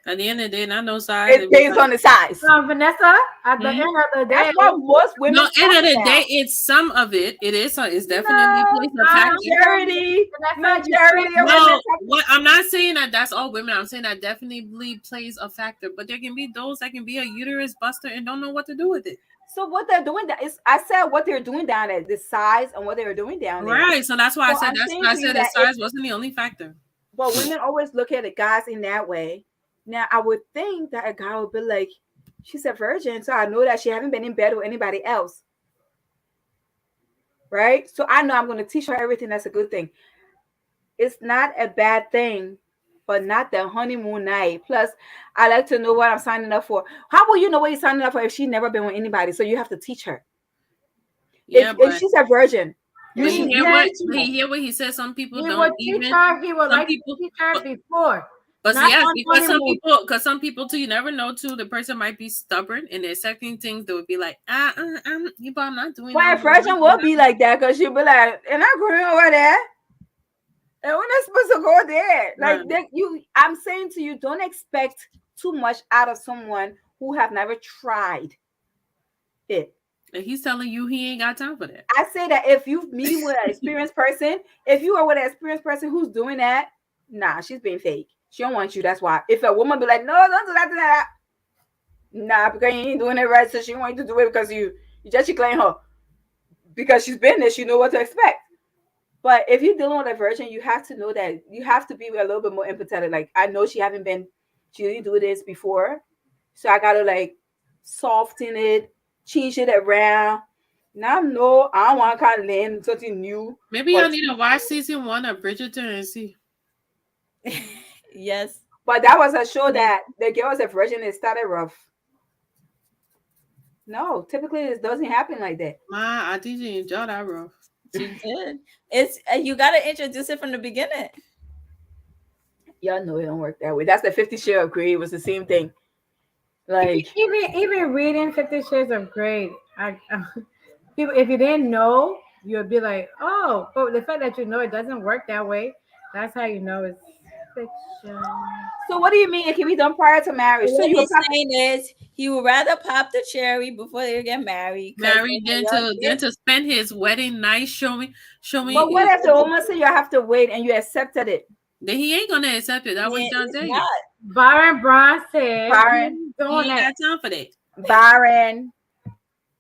At the end of the day, not no size. It's It be based like, on the size. Vanessa, at the hmm? end of the That's day, what most No, women end talk of the day, about. it's some of it. It is. It's definitely No, plays a factor. majority, Vanessa, you still majority of women No, talk. what I'm not saying that that's all women. I'm saying that definitely plays a factor. But there can be those that can be a uterus buster and don't know what to do with it. So what they're doing that is, I said what they're doing down there, the size and what they were doing down there. Right. So that's why I So said I'm that's saying why I to you said the that if, size wasn't the only factor. but women always look at the guys in that way. Now I would think that a guy would be like, she's a virgin, so I know that she haven't been in bed with anybody else, right? So I know I'm going to teach her everything. That's a good thing. It's not a bad thing, but not the honeymoon night. Plus, I like to know what I'm signing up for. How will you know what you're signing up for if she's never been with anybody? So you have to teach her. Yeah, If but she's a virgin, you but you should he hear you said what teach but her. you hear what he said. Some people he don't would teach even. her. He would Some like to people. teach her But before, But not yes, on honeymoon. because some people too, you never know too. The person might be stubborn and they're accepting things that would be like, but I'm not doing But that. a virgin will be like that because she'll be like, and I'm going over there. And we're not supposed to go there. Right. Like I'm saying to you, don't expect too much out of someone who have never tried it. And he's telling you he ain't got time for that. I say that if you're meeting with an experienced person, if you are with an experienced person who's doing that, nah, she's being fake. She don't want you. That's why. If a woman be like, no, don't do that, do that. Nah, because you ain't doing it right, so she want you to do it because you just claim her because she's been there. She know what to expect. But if you're dealing with a virgin, you have to know that you have to be a little bit more empathetic. Like, I know she didn't do this before, so I gotta like soften it, change it around. Now, no, I don't want to kind of learn something new, Maybe y'all but need to watch season 1 of Bridgerton and see. Yes. that was a show that the girl was a virgin. It started rough. No, typically it doesn't happen like that. My, I think you enjoyed that, bro. She did. It's you got to introduce it from the beginning. Y'all know it don't work that way. That's the 50 Shades of Grey. It was the same thing. Like, Even reading 50 Shades of Grey, people, if you didn't know, you'd be like, oh, but the fact that you know it doesn't work that way, that's how you know it's fiction. so what do you mean it can be done prior to marriage? So What you could he's saying is he would rather pop the cherry before they get married. Married then to spend his wedding night showing but what if the woman say you have to wait and you accepted it? that he ain't gonna accept it. That was John Daniel. Byron Brown said, Byron, He ain't got time for that. Byron,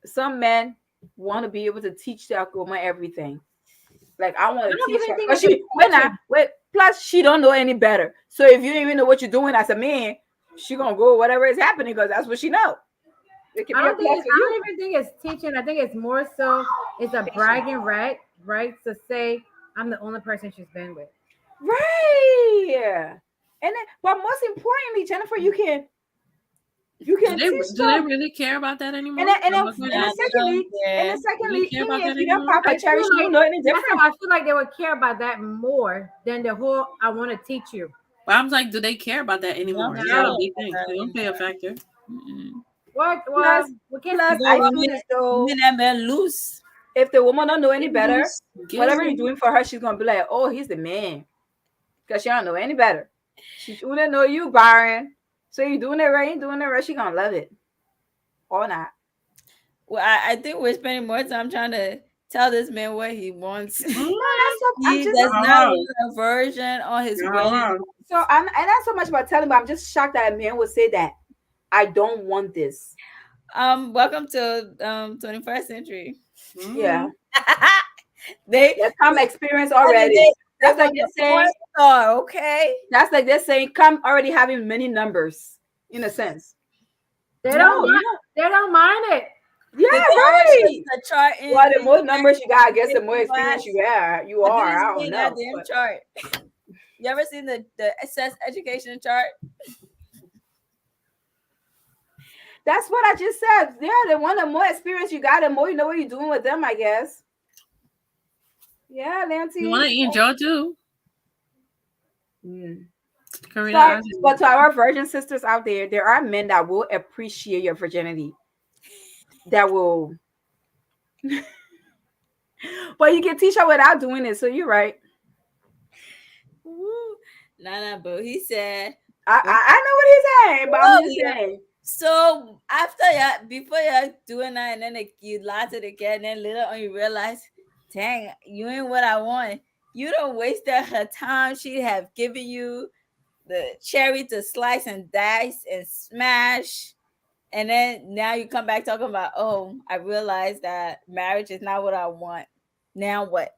some men want to be able to teach that woman everything. Like, I want to teach her, but wait. Plus, she don't know any better. So if you don't even know what you're doing as a man, she gonna go whatever is happening because that's what she know. It can be a plus for I you. don't even think it's teaching. I think it's more so it's a bragging right to say I'm the only person she's been with. Right. And then, but most importantly, Jennifer, you can Do teach they them. really care about that anymore? Secondly, care about even that if you don't anymore? pop a cherry, she don't know any That's different. how I feel like they would care about that more than the whole I want to teach you. But I'm like, do they care about that anymore? It's not a big thing. They don't play a factor. What? Plus, we can't I feel as though Women have been loose. if the woman don't know any better, Get whatever loose. you're doing for her, she's gonna be like, "Oh, he's the man," because she don't know any better. She wouldn't know you, Byron. So you doing it right, you doing it right. She gonna love it or not. Well, I think we're spending more time trying to tell this man what he wants. No, that's He does not want a virgin on his wedding. so I'm and not so much about telling, but I'm just shocked that a man would say that. I don't want this. Welcome to 21st century. Yeah. They come experience already. That's like they're saying, okay. That's like they're saying, come already having many numbers, in a sense. They don't mind it. Yeah, right. The chart well, the more numbers you got, I guess the more experience you are. I don't know. Damn chart. You ever seen the sex education chart? That's what I just said. Yeah, the more experience you got, the more you know what you're doing with them, I guess. Yeah, Nancy. You want to enjoy too. But to our virgin sisters out there are men that will appreciate your virginity. That will. But you can teach her without doing it, so you're right. Nah, but he said. I know what he's saying, but I'm just saying. So after before you're doing that, and then you lie to the kid, and then later on you realize, dang, you ain't what I want. You don't waste her time. She'd have given you the cherry to slice and dice and smash. And then now you come back talking about, oh, I realized that marriage is not what I want. Now what,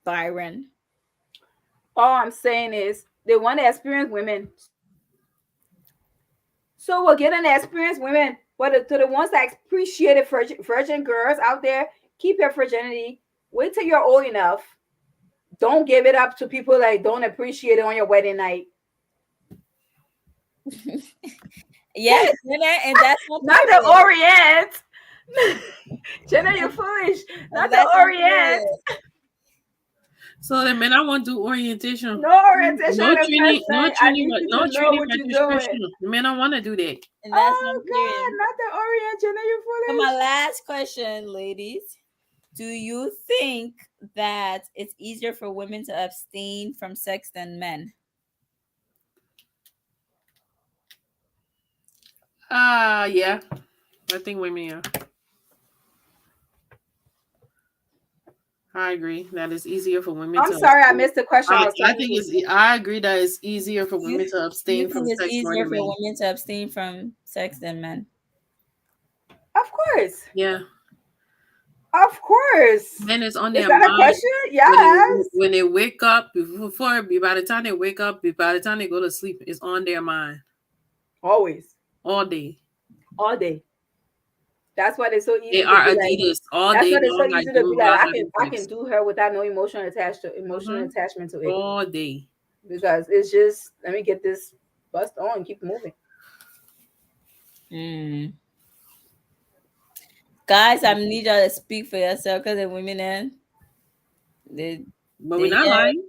Byron? All I'm saying is they want to experience women. So we're getting to experience women. But to the ones that appreciate virgin girls out there, keep your virginity. Wait till you're old enough. Don't give it up to people that don't appreciate it on your wedding night. Yes, and that's not the Orient. Jenna, you're foolish. Not the Orient. So the men I want to do orientation. No orientation. No training. No training. No training. The men I want to do that. And that's God, not the Orient. Jenna, you're foolish. So my last question, ladies. Do you think that it's easier for women to abstain from sex than men? Yeah. I think women, yeah. I agree that it's easier for women. I'm sorry, I missed the question. I agree that it's easier for women to abstain from sex. It's easier for women to abstain from sex than men. Of course. Yeah. Of course. Men is on Is their that a mind question? Yes. when they wake up. Before by the time they wake up, by the time they go to sleep, it's on their mind Always. all day. All day. That's why it's so They easy to are be like, Adidas all that's day why it's so long, like easy to be doing like, bra I can notifications. do her without no emotional Mm-hmm. attachment to it. All day. Because it's just, let me get this bust on, keep moving. Mm. Guys, I need y'all to speak for yourself because the women then But we're they not yeah, lying.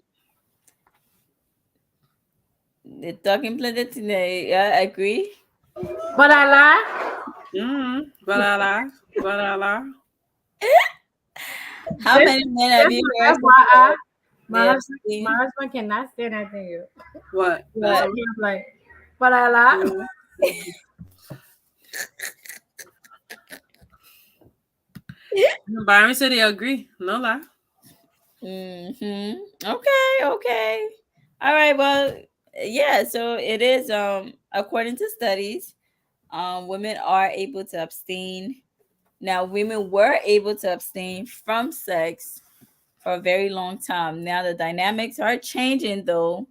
they talking plenty today. Yeah, I agree. But I lie. Mm-hmm. Ba-la-la. How many men have you heard That's say why that my they have husband, my seen? husband cannot stand that thing. What? That's But all. I'm like, but I lie. Byron said they agree. No lie. okay, okay. All right, well, yeah, so it is according to studies, women are able to abstain. Now, women were able to abstain from sex for a very long time. Now the dynamics are changing though.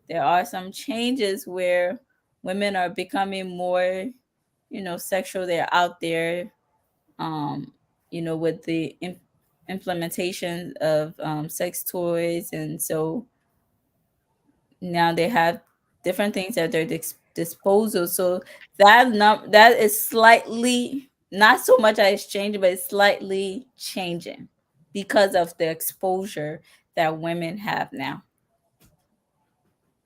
There are some changes where women are becoming more, sexual. They're out there, um, with the implementation of sex toys, and so now they have different things at their disposal. So that is slightly not so much that it's changing, but it's slightly changing because of the exposure that women have now.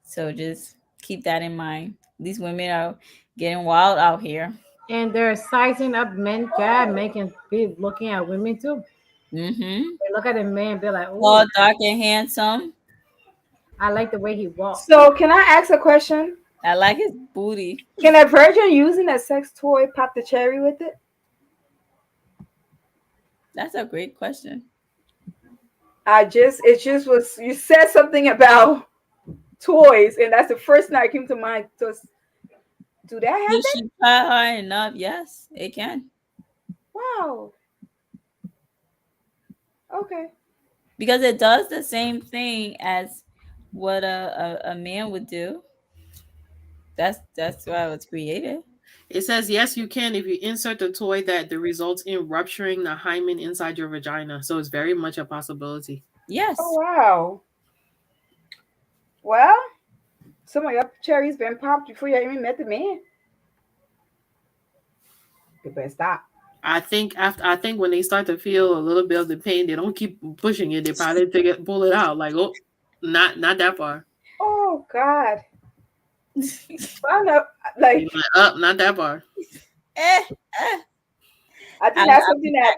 So just keep that in mind. These women are getting wild out here. And they're sizing up men, God, making be looking at women too. Mm-hmm. They look at a man, be like, oh, Tall, dark, and handsome. I like the way he walks. So can I ask a question? I like his booty. Can a virgin using a sex toy pop the cherry with it? That's a great question. It just was, you said something about toys, and that's the first thing that came to mind. Just, do that If happen? she try hard enough, yes, it can. Wow. Okay. Because it does the same thing as what a man would do. That's why it was created. It says yes, you can if you insert the toy that results in rupturing the hymen inside your vagina. So it's very much a possibility. Oh Yes. wow. Well, some of your cherries been popped before you even met the man. You better stop. I think when they start to feel a little bit of the pain, they don't keep pushing it. They probably pull it out. Like, oh, not that far. Oh God. Well, no, like, You're like, up, not that far. Eh, eh. I think I'll be back.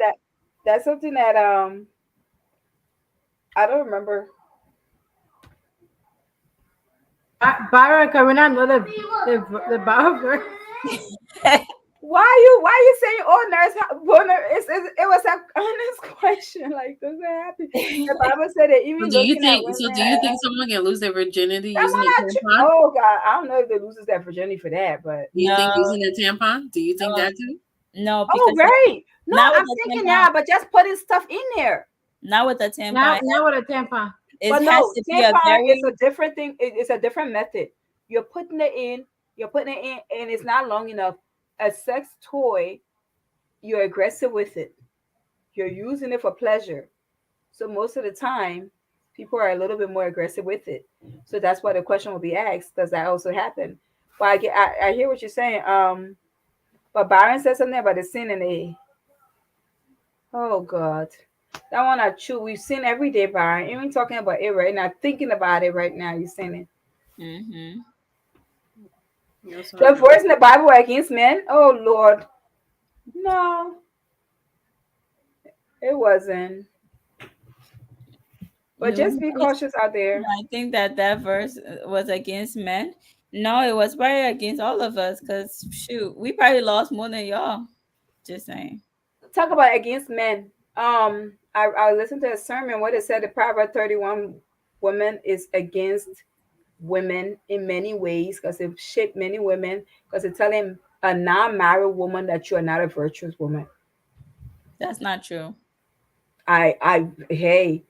that's something that I don't remember. Byron, can we not know the Bible? Why you saying oh nurse? It was an honest question. Like, does that happen? The Bible said that even looking at Do you women. think someone can lose their virginity Am using I a not? tampon? Oh God, I don't know if they loses that virginity for that, but Do you think No, using a tampon? Do you think no, that too? no, oh because right. No, not with I'm the thinking tampon. yeah, but just putting stuff in there. Not with the Now, tampon. now with a tampon. It But has no, to be a tampon is very a different thing. It's a different method. You're putting it in. You're putting it in, and it's not long enough. A sex toy, you're aggressive with it. You're using it for pleasure. So most of the time, people are a little bit more aggressive with it. So that's why the question will be asked: does that also happen? Well, I hear what you're saying. But Byron said something about the sin in a. Oh God, that one I chew. We've seen every day, Byron. Even talking about it right now, thinking about it right now. You're saying it. mm-hmm. Yes, The I voice in the Bible against men. Oh Lord, no, it wasn't. But You just be cautious out there. I think that verse was against men. No, it was probably against all of us. Cause shoot, we probably lost more than y'all. Just saying. Talk about against men. I listened to a sermon where it said the Proverb 31 woman is against women in many ways because it shaped many women because it's telling a non-married woman that you are not a virtuous woman. That's not true. hey,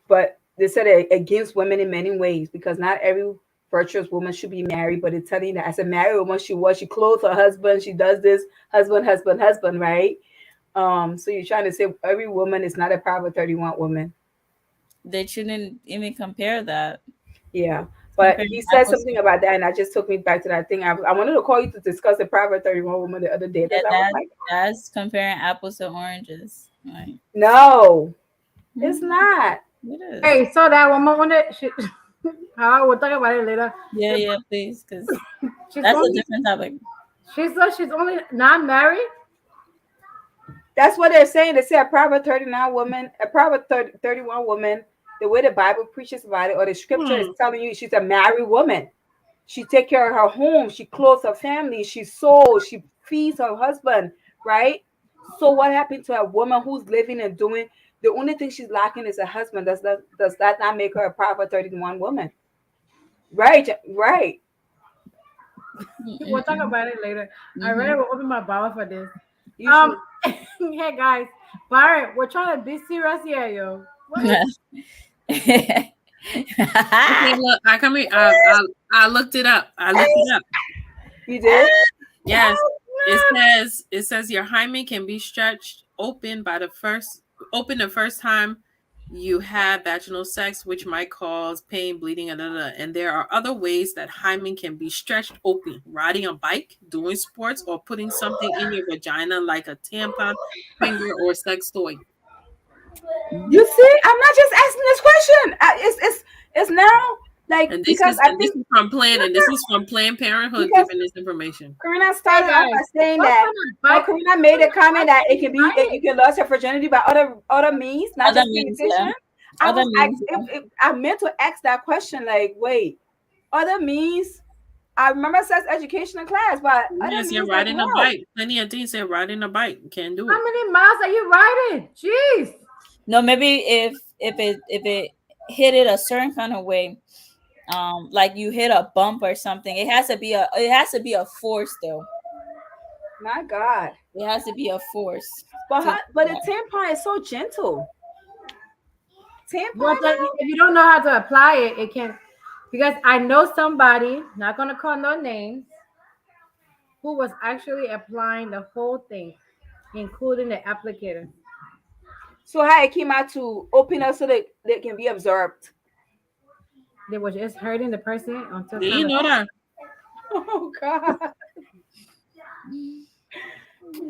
but they said it against women in many ways because not every virtuous woman should be married. But it's telling you that as a married woman, she clothes her husband, she does this, husband, right? So you're trying to say every woman is not a Proverb 31 woman. They shouldn't even compare that. Yeah. But Comparing he said apples something about that, and that just took me back to that thing. I wanted to call you to discuss the Proverb 31 woman the other day yeah, because I was like, that's comparing apples to oranges. Like, no, it's hmm, not. it is. Hey, so that woman on it, she, we'll talk about it later. Yeah, yeah, please, because She's that's a only, different topic. she said she's only not married. That's what they're saying. They say a Proverb 39 woman, a Proverb 31 woman, the way the Bible preaches about it, or the scripture is Hmm. telling you she's a married woman. She take care of her home, she clothes her family, she sews, she feeds her husband, right? So what happened to a woman who's living and doing the only thing she's lacking is a husband? Does that not make her a Proverb 31 woman? Right, right. We'll talk Mm-mm-mm. about it later. I Mm-hmm. really will open my Bible for this. You Um, should. hey guys, Byron, we're trying to be serious here, yo. What is Okay, look, I come here. I looked it up. I looked it up. You did? Yes, it says your hymen can be stretched open the first time you have vaginal sex, which might cause pain, bleeding, and there are other ways that hymen can be stretched open: riding a bike, doing sports, or putting something in your vagina like a tampon, finger, or sex toy. You see, I'm not just asking this question. It's now like because I And this think is from Planned Parenthood because giving this information. Karina hey started off guys? by saying What that. kind of No, bike? Karina made a What kind of comment bike that are it you can be riding? you can lose your virginity by other means, not Other just means, yeah. penetration. I Other was means, yeah. I meant to ask that question. Like, wait, other means. I remember sex education in class, but other Yes, you're means like riding a what? bike. Plenty of things say riding a bike. Can't do How it. many miles are you riding? Jeez. No, maybe if it hit it a certain kind of way, like you hit a bump or something, it has to be a force though. My God. It has to be a force But to do but the that. tampon is so gentle. But Tampon if you don't know how to apply it, it can. Because I know somebody, not gonna call no names, who was actually applying the whole thing, including the applicator. so how it came out to open up so that they can be absorbed. They were just hurting the person until Did you somebody. know that? Oh God.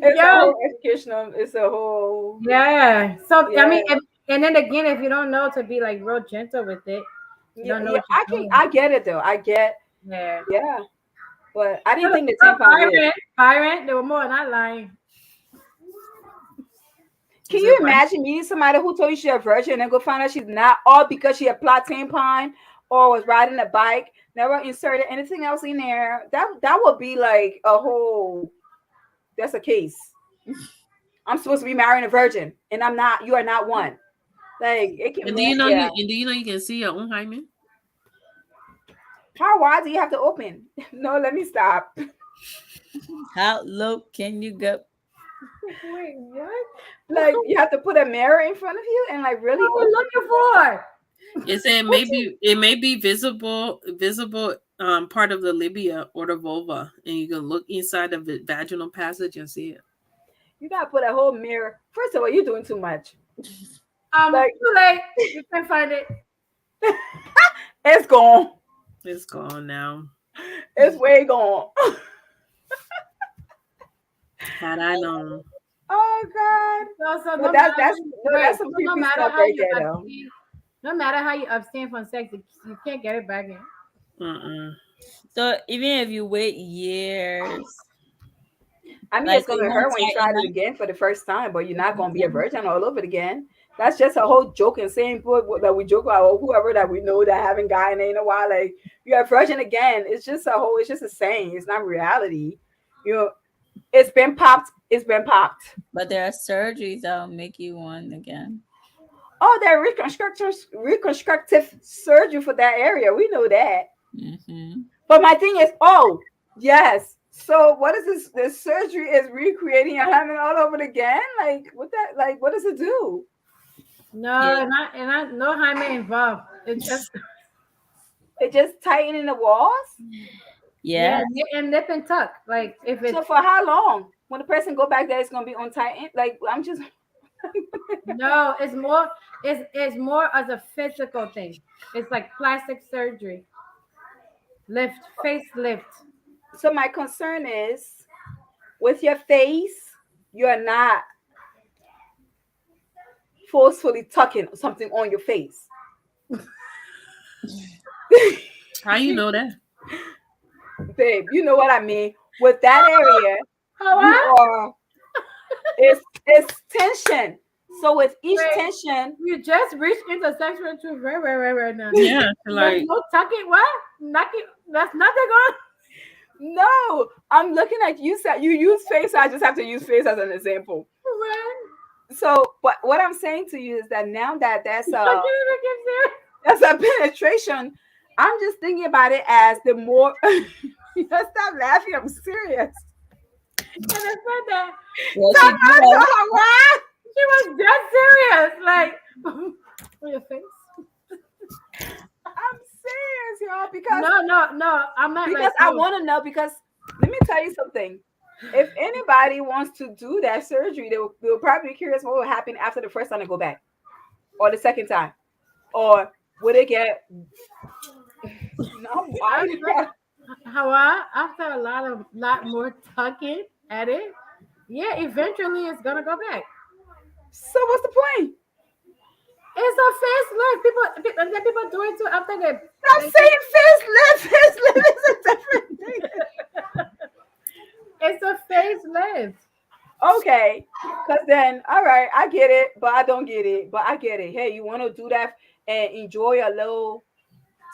It's a Yeah, whole educational, it's a whole yeah. So I yeah. mean, and then again, if you don't know to be like real gentle with it, you Yeah, don't know yeah, what you're doing. I get it though. I get Yeah. yeah. But I So, didn't think the so tampon worked. Byron, they were more not lying. Can Is it you what? imagine meeting somebody who told you she's a virgin and then go find out she's not, all because she applied tampon or was riding a bike, never inserted anything else in there? That would be like a whole that's a case. I'm supposed to be marrying a virgin and I'm not, you are not one. Like it can yeah. Do you know you can see your own hymen? How wide do you have to open? No, let me stop. How low can you go? Wait, what? Like you have to put a mirror in front of you and like What really are we open. looking for? It said What you it may be visible part of the labia or the vulva, and you can look inside the vaginal passage and see it. you gotta put a whole mirror. First of all, you're doing too much. Like Too late. You can't find it. it's gone. It's gone now. It's way gone. Had I known. Oh God. So But no matter how that's you, no, wait, that's some so no creepy matter stuff how right you there though. abstain, no matter how you abstain from sex, you can't get it back in. Mm-mm. So even if you wait years, I mean, like it's it gonna won't hurt when you try tighten it up. again for the first time, but you're not gonna be a Mhm. virgin all over it again. That's just a whole joke and saying that we joke about, or whoever that we know that haven't gotten it in a while. Like you're a virgin again. It's just a saying. It's not reality. You know, it's been popped. It's been popped. But there are surgeries that will make you one again. Oh, there are reconstructive surgery for that area. We know that. Hmm. But my thing is, oh yes. So what is this? This surgery is recreating your hymen all over again. Like what that? Like what does it do? No, Yeah. and not no hymen involved. It's just It just tightening the walls. yeah, Yeah. and nip and tuck. Like if So it's for how long? When the person go back there, it's gonna be on tightened. Like I'm just no, it's more as a physical thing. It's like plastic surgery, lift, facelift. so my concern is with your face, you're not forcefully tucking something on your face. How you know that? Babe, you know what I mean. With that area, How you are it's tension. So with each Wait, tension, you just reached into sexual truth right now. Yeah, There's like no tucking. What? Nothing. That's nothing going. no, I'm looking at you said you use face, I just have to use face as an example. When So but what I'm saying to you is that now that that's I can't even get serious. that's a penetration, I'm just thinking about it as the more stop laughing, I'm serious. And I said that Well, Stop she do laughing, that. I'm like, she was dead serious. Like on your face. I'm serious, y'all, No. I'm not because like I you. want to know because let me tell you something. If anybody wants to do that surgery, they'll probably be curious what will happen after the first time they go back or the second time. Or would it get no I why? was like, how after a lot more tucking at it, yeah, eventually it's gonna go back. So what's the point? It's a facelift. And then people do it too after Stop they saying facelift. Facelift is a different thing. it's a facelift. Okay. Cause then, all right, I get it, but I don't get it. But I get it. Hey, you want to do that and enjoy a little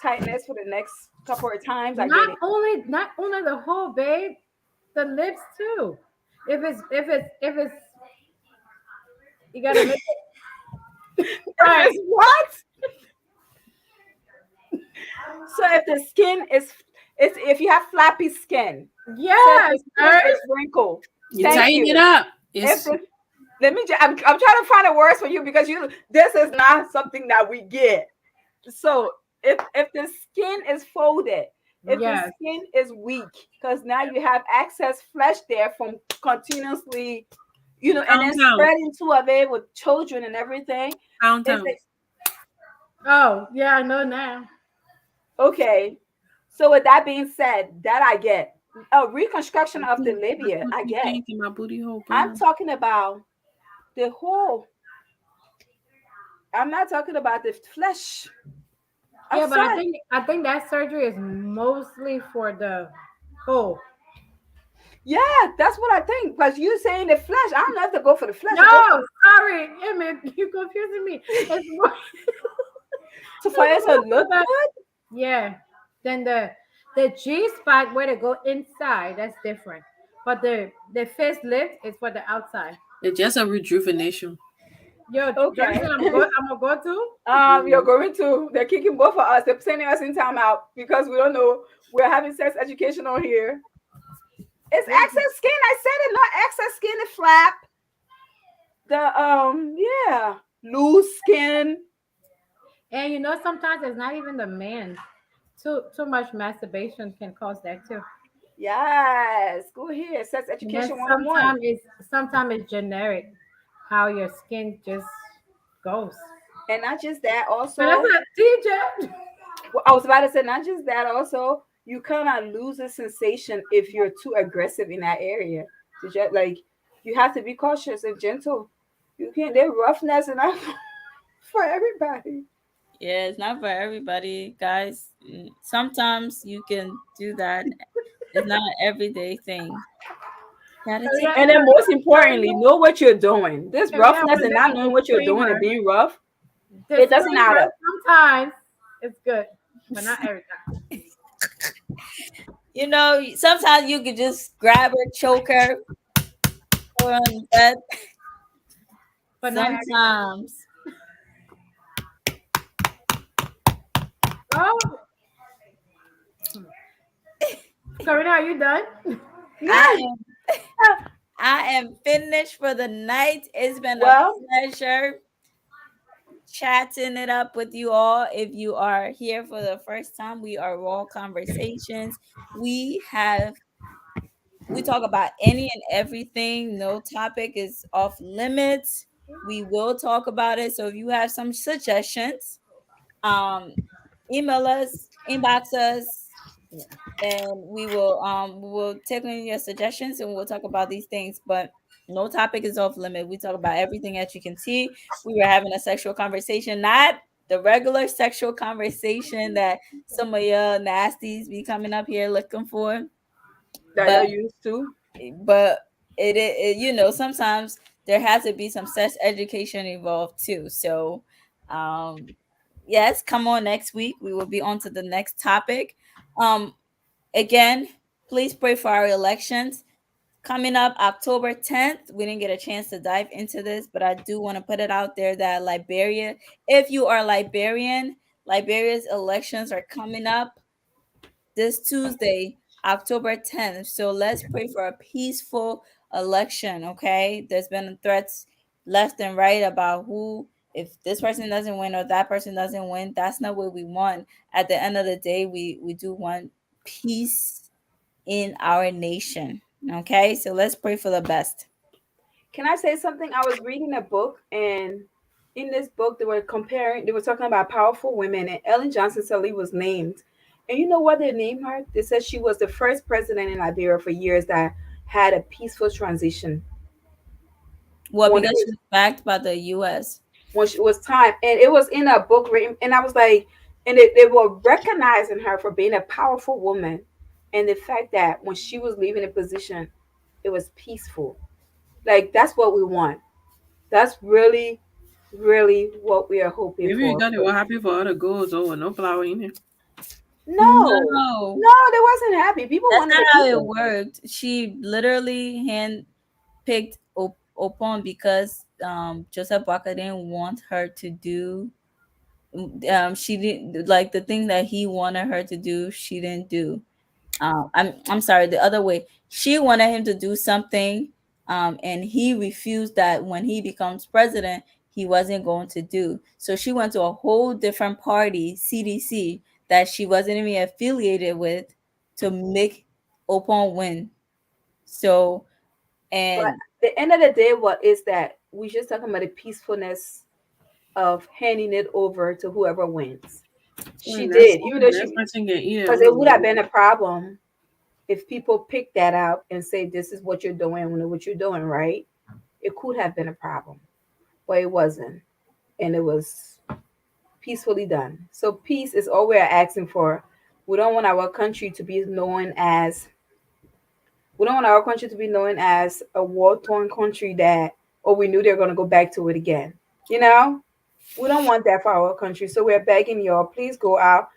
tightness for the next couple of times? I get it. Not only the whole babe, the lips too. If it's you gotta make it If right. it's what? So if the skin is, it's if you have flappy skin. So if Yes, the skin first. is wrinkled, you thank tighten it you. up. If It's the let me. I'm trying to find a words for you because you. This is not something that we get. So if the skin is folded, if the Yes. skin is weak, because now you have excess flesh there from continuously, and then pound spreading to of it with children and everything. Is town. it Oh, yeah, I know now. okay? So with that being said, that I get a reconstruction of the That's labia. what I you get. think in my booty hole, I'm bro. talking about the whole. I'm not talking about the flesh Yeah, but I outside. think I think that surgery is mostly for the whole. Yeah, that's what I think. Because you saying the flesh, I don't have to go for the flesh. I go for No, sorry, yeah, man, you're confusing me. It's more, for it's it to more for look the good. yeah. Then the G spot where to go inside, that's different. But the facelift is for the outside. It's just a rejuvenation. Yo, Okay. Johnson, I'm gonna go to. You're going to. They're kicking both of us. They're sending us in timeout because we don't know. We're having sex education on here. It's excess skin. I said it, not excess skin. The flap. Yeah, loose skin. And sometimes it's not even the man. Too much masturbation can cause that too. Yes, go here. Sex And then education 101. sometimes it's generic how your skin just goes. And not just that, But that's also, a TJ. well, I was about to say, not just that, also, you kind of lose a sensation if you're too aggressive in that area. To just like, you have to be cautious and gentle. You can't, they're roughness and not for everybody. Yeah, it's not for everybody, guys. Sometimes you can do that. It's not an everyday thing. Gotta So take yeah, And care. then, most so importantly, know what you're doing. This we have roughness a and not little knowing what you're doing and disclaimer. being rough, it doesn't add Disclaimer: up. sometimes it's good, but not every time. Sometimes you could just grab her, choke her, throw her on the bed. But not every time. Sometimes Oh, Karina, are you done? I Yes. am I am finished for the night. It's been a Well, pleasure. chatting it up with you all. If you are here for the first time, we are Raw Conversations. We have we talk about any and everything. No topic is off limits. We will talk about it. So if you have some suggestions, um, email us, inbox us, and we will take on your suggestions and we'll talk about these things. But no topic is off limit. We talk about everything that you can see. We were having a sexual conversation, not the regular sexual conversation that some of your nasties be coming up here looking for, That but you're used to. but it sometimes there has to be some sex education involved too. So um yes, come on next week. We will be on to the next topic. um Again, please pray for our elections coming up October 10th. We didn't get a chance to dive into this, but I do want to put it out there that Liberia, if you are Liberian, Liberia's elections are coming up this Tuesday, October 10th. So let's pray for a peaceful election, okay? There's been threats left and right about who, if this person doesn't win or that person doesn't win, that's not what we want. At the end of the day, we do want peace in our nation. Okay? So let's pray for the best. Can I say something? I was reading a book, and in this book, they were talking about powerful women, and Ellen Johnson Sirleaf was named. And you know what they named her? They said she was the first president in Liberia for years that had a peaceful transition. Well, When it because was she was backed by the US. when it was time, and it was in a book written, and I was like, and they were recognizing her for being a powerful woman, and the fact that when she was leaving the position, it was peaceful. Like that's what we want. That's really, really what we are hoping Maybe you for. got it. What happy for other girls over no flower in it. No, No, no, they wasn't happy. People that's wanted not to how keep it them. worked. She literally handpicked Opon because Joseph Barker didn't want her to do. She didn't like the thing that he wanted her to do. She didn't do. I'm sorry, the other way. She wanted him to do something, and he refused that when he becomes president, he wasn't going to do. So she went to a whole different party, CDC, that she wasn't even affiliated with, to make Opon win. So But and at the end of the day, what is that? We just talking about the peacefulness of handing it over to whoever wins. She And that's did, even though that she, person can eat it because it would have anyway. been a problem if people picked that out and say, "This is what you're doing," when what you're doing, right? It could have been a problem, but it wasn't, and it was peacefully done. So peace is all we're asking for. We don't want our country to be known as we don't want our country to be known as a war torn country that oh we knew they're gonna go back to it again. You know? We don't want that for our country. So we're begging y'all, please go out.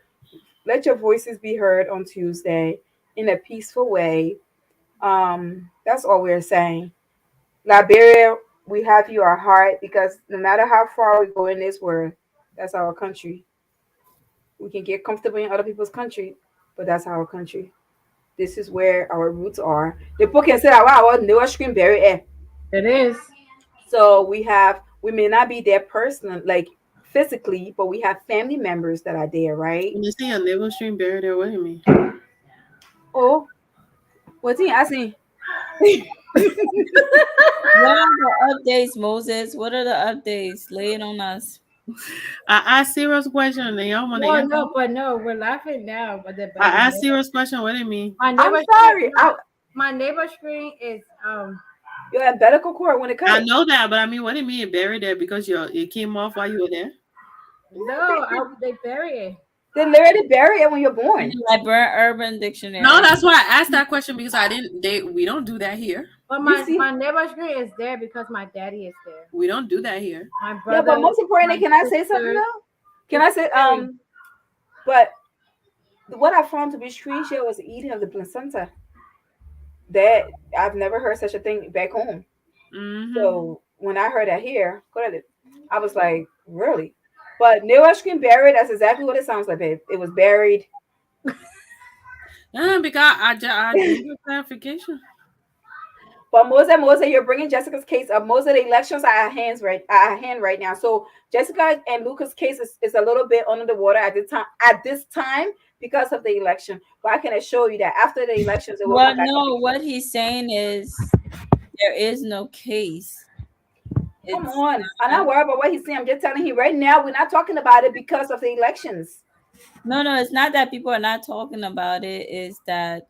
Let your voices be heard on Tuesday in a peaceful way. That's all we're saying. Liberia, we have you our heart because no matter how far we go in this world, that's our country. We can get comfortable in other people's country, but that's our country. This is where our roots are. The book can say, wow, no screen berry. It is. So we may not be there personally, like physically, but we have family members that are there, right? When you see a navel stream buried there, what do you mean? Oh, what's he asking? what are the updates, Moses? What are the updates? Lay it on us. I asked serious question and y'all want to No, answer. no, but no, we're laughing now. But I asked serious question. What do you mean? my I'm neighbor screen, sorry. my neighbor screen is Your umbilical cord when it cut I it. know that, but I mean, what do you mean buried there because it came off while you were there? no, they bury it. They literally bury it when you're born. Like Burn Urban No, Dictionary. that's why I asked that question because I didn't. We don't do that here. But You my see? neighbor screen is there because my daddy is there. We don't do that here. My Yeah, brother, but most importantly, my can I say something sisters. though? Can I It's say scary. but what I found to be strange here was the eating of the placenta. That I've never heard such a thing back home. Mm-hmm. So when I heard that here, I was like, really? But Neoshkin buried, that's exactly what it sounds like, babe. It was buried. Yeah, because I need a clarification. But Moses, you're bringing Jessica's case up. Most of the elections are at hand right now. So Jessica and Lucas' case is a little bit under the water at this time because of the election. But I can assure you that after the elections, it will Well, come back up no, again. what he's saying is there is no case. Come It's on, I'm not. not worried about what he's saying. I'm just telling you right now, we're not talking about it because of the elections. No, it's not that people are not talking about it. It's that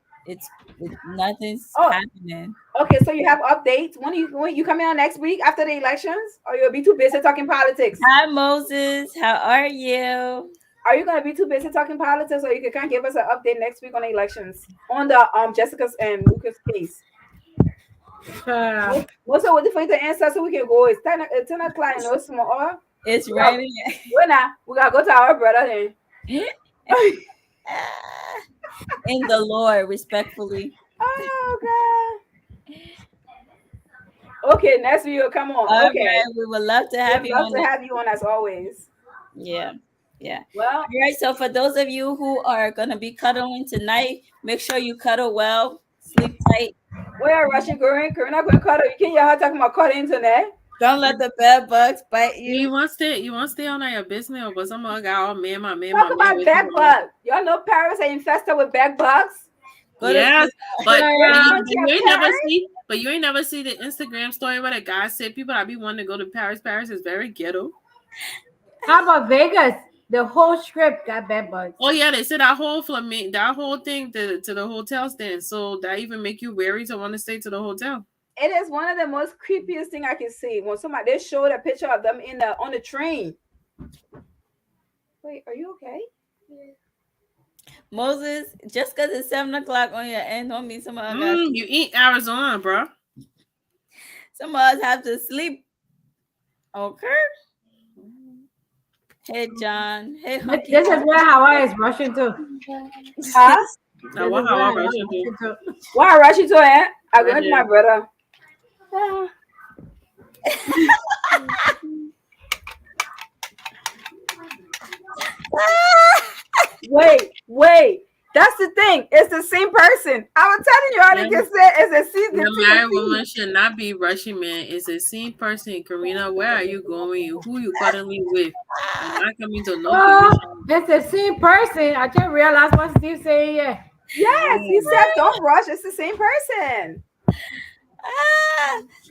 nothing's Oh, happening. okay. So you have updates. When you coming on next week after the elections, or you'll be too busy talking politics? Hi, Moses. How are you? Are you gonna be too busy talking politics, or you can kind of give us an update next week on the elections on the Jessica's and Lucas case? Uh, What's up with the for you to answer so we can go? It's 10 o'clock and no small. It's We got, raining. we gotta go to our brother then. In the Lord, respectfully. Oh God. Okay, next video. Come All on. Okay, right, we would love to have we'd you love on to it. have you on as always. Yeah, yeah. Well, All right, so for those of you who are gonna be cuddling tonight, make sure you cuddle well, sleep tight. we are rushing going. Karina going to cut. You can hear her talking about cutting internet. Don't let the bed bugs bite You you. want stay? You want stay on your business, or but some other guy all man, Talk my man about with bed you? bugs. Y'all know Paris are infested with bed bugs. Go to Yes, sleep. but Great yeah. country you of ain't never Paris. see. But you ain't never see the Instagram story where the guy said people that be wanting to go to Paris. Paris is very ghetto. How about Vegas? The whole strip got bed bugs. Oh yeah, they said that whole that whole thing to the hotel stand. So that even make you wary to want to stay to the hotel. It is one of the most creepiest thing I can see when somebody they showed a picture of them in the on the train. Wait, are you okay? Moses, just because it's 7 o'clock on your end don't mean You eat Arizona, bro. some of us have to sleep. Okay. Hey John. Hey Hunky. This is where Hawaii is rushing to. Huh? Now This what is how where I Hawaii rush is into? rushing to. Why I rush you to it? I'm Right going to here. my brother. Ah. Wait. That's the thing. It's the same person. I was telling you all Yeah. they can say it's a season. The married woman should not be rushing man. It's a seen person. Karina, where are you going? Who you cuddling with? You're not coming to no baby Oh, shower. it's the same person. I just realized what Steve saying. Yeah. Yes, he said don't rush. It's the same person.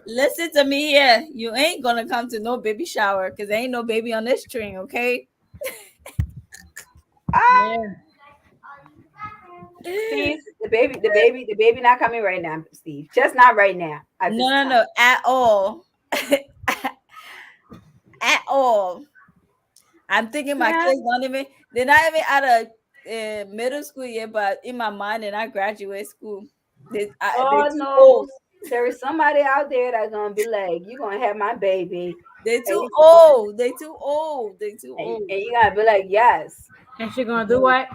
Listen to me here. You ain't gonna come to no baby shower because there ain't no baby on this train, okay? Ah, Yeah. Steve, the baby not coming right now, Steve. Just not right now at this time. No, at all. At all. I'm thinking my Yeah. kids they're not even out of middle school yet, but in my mind, they're not graduate school. They're Oh too old. no, there is somebody out there that's gonna be like, "You're gonna have my baby," They're and too you, old. They're too old. They're too and, old. and you gotta be like, "Yes, And she gonna do what?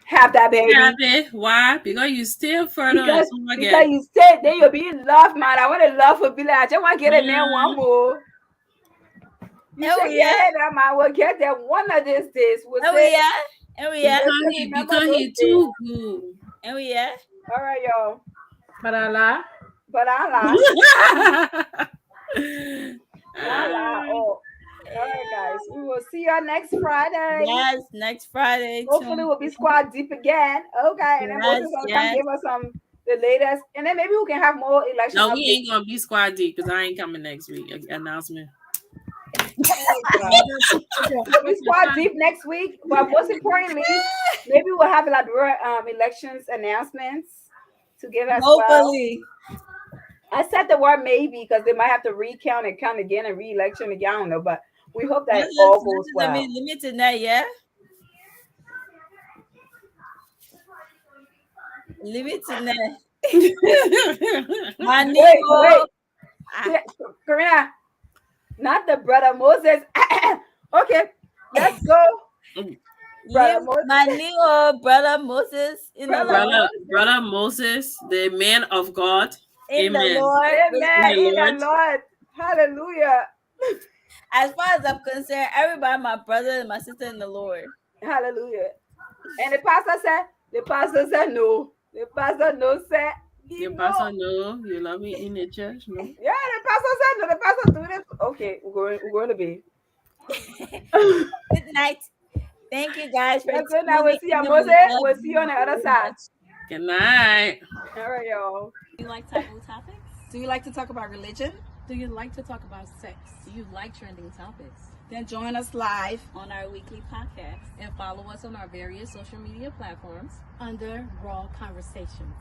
have that Yeah, baby." babe. Why? Because you still further and Because so because again. you said then you'll be in love, man. I want to love for be like, I just want to get a man one more. You Oh say, yeah. yeah, that man will get that one of these days. We'll Oh say, yeah. Oh yeah. let's just remember Because those he days. too good. Oh yeah. All right, y'all. But I lie. But I lie. Oh, all right, guys. We will see y'all next Friday. Yes, next Friday. Hopefully, we'll be squad deep again. Okay, and then Yes, Moses will come yes. give us the latest, and then maybe we can have more election No, we updates. ain't gonna be squad deep because I ain't coming next week. Announcement. Oh God. We'll be squad deep next week, but most importantly, maybe we'll have elaborate elections announcements to give as well. Hopefully. I said the word maybe because they might have to recount and count again and re-election again. I don't know, but we hope that all goes Listen to well. me. Limited that, yeah. Limited that. My Wait, Ah, Karina, not the brother Moses. Okay, let's go, brother Moses. my new brother Moses in the Brother Lord. brother Moses, the man of God. In the Amen. Lord. In Amen. the In Lord. the Lord. Hallelujah. As far as I'm concerned, everybody, my brother and my sister in the Lord. Hallelujah. And the pastor said no. The pastor no said Your No. pastor know you love me in the church, no? Yeah, the pastor said no. The pastor do this. Okay, we're going to be. Good night. Thank you guys for Yes, good night. We'll tuning see you, in. Mose. We love We'll see you you on the other very side. much. Good night. All right, y'all. Do you like taboo topics? Do you like to talk about religion? Do you like to talk about sex? Do you like trending topics? Then join us live On our weekly podcast. And follow us on our various social media platforms under R.A.W Conversations.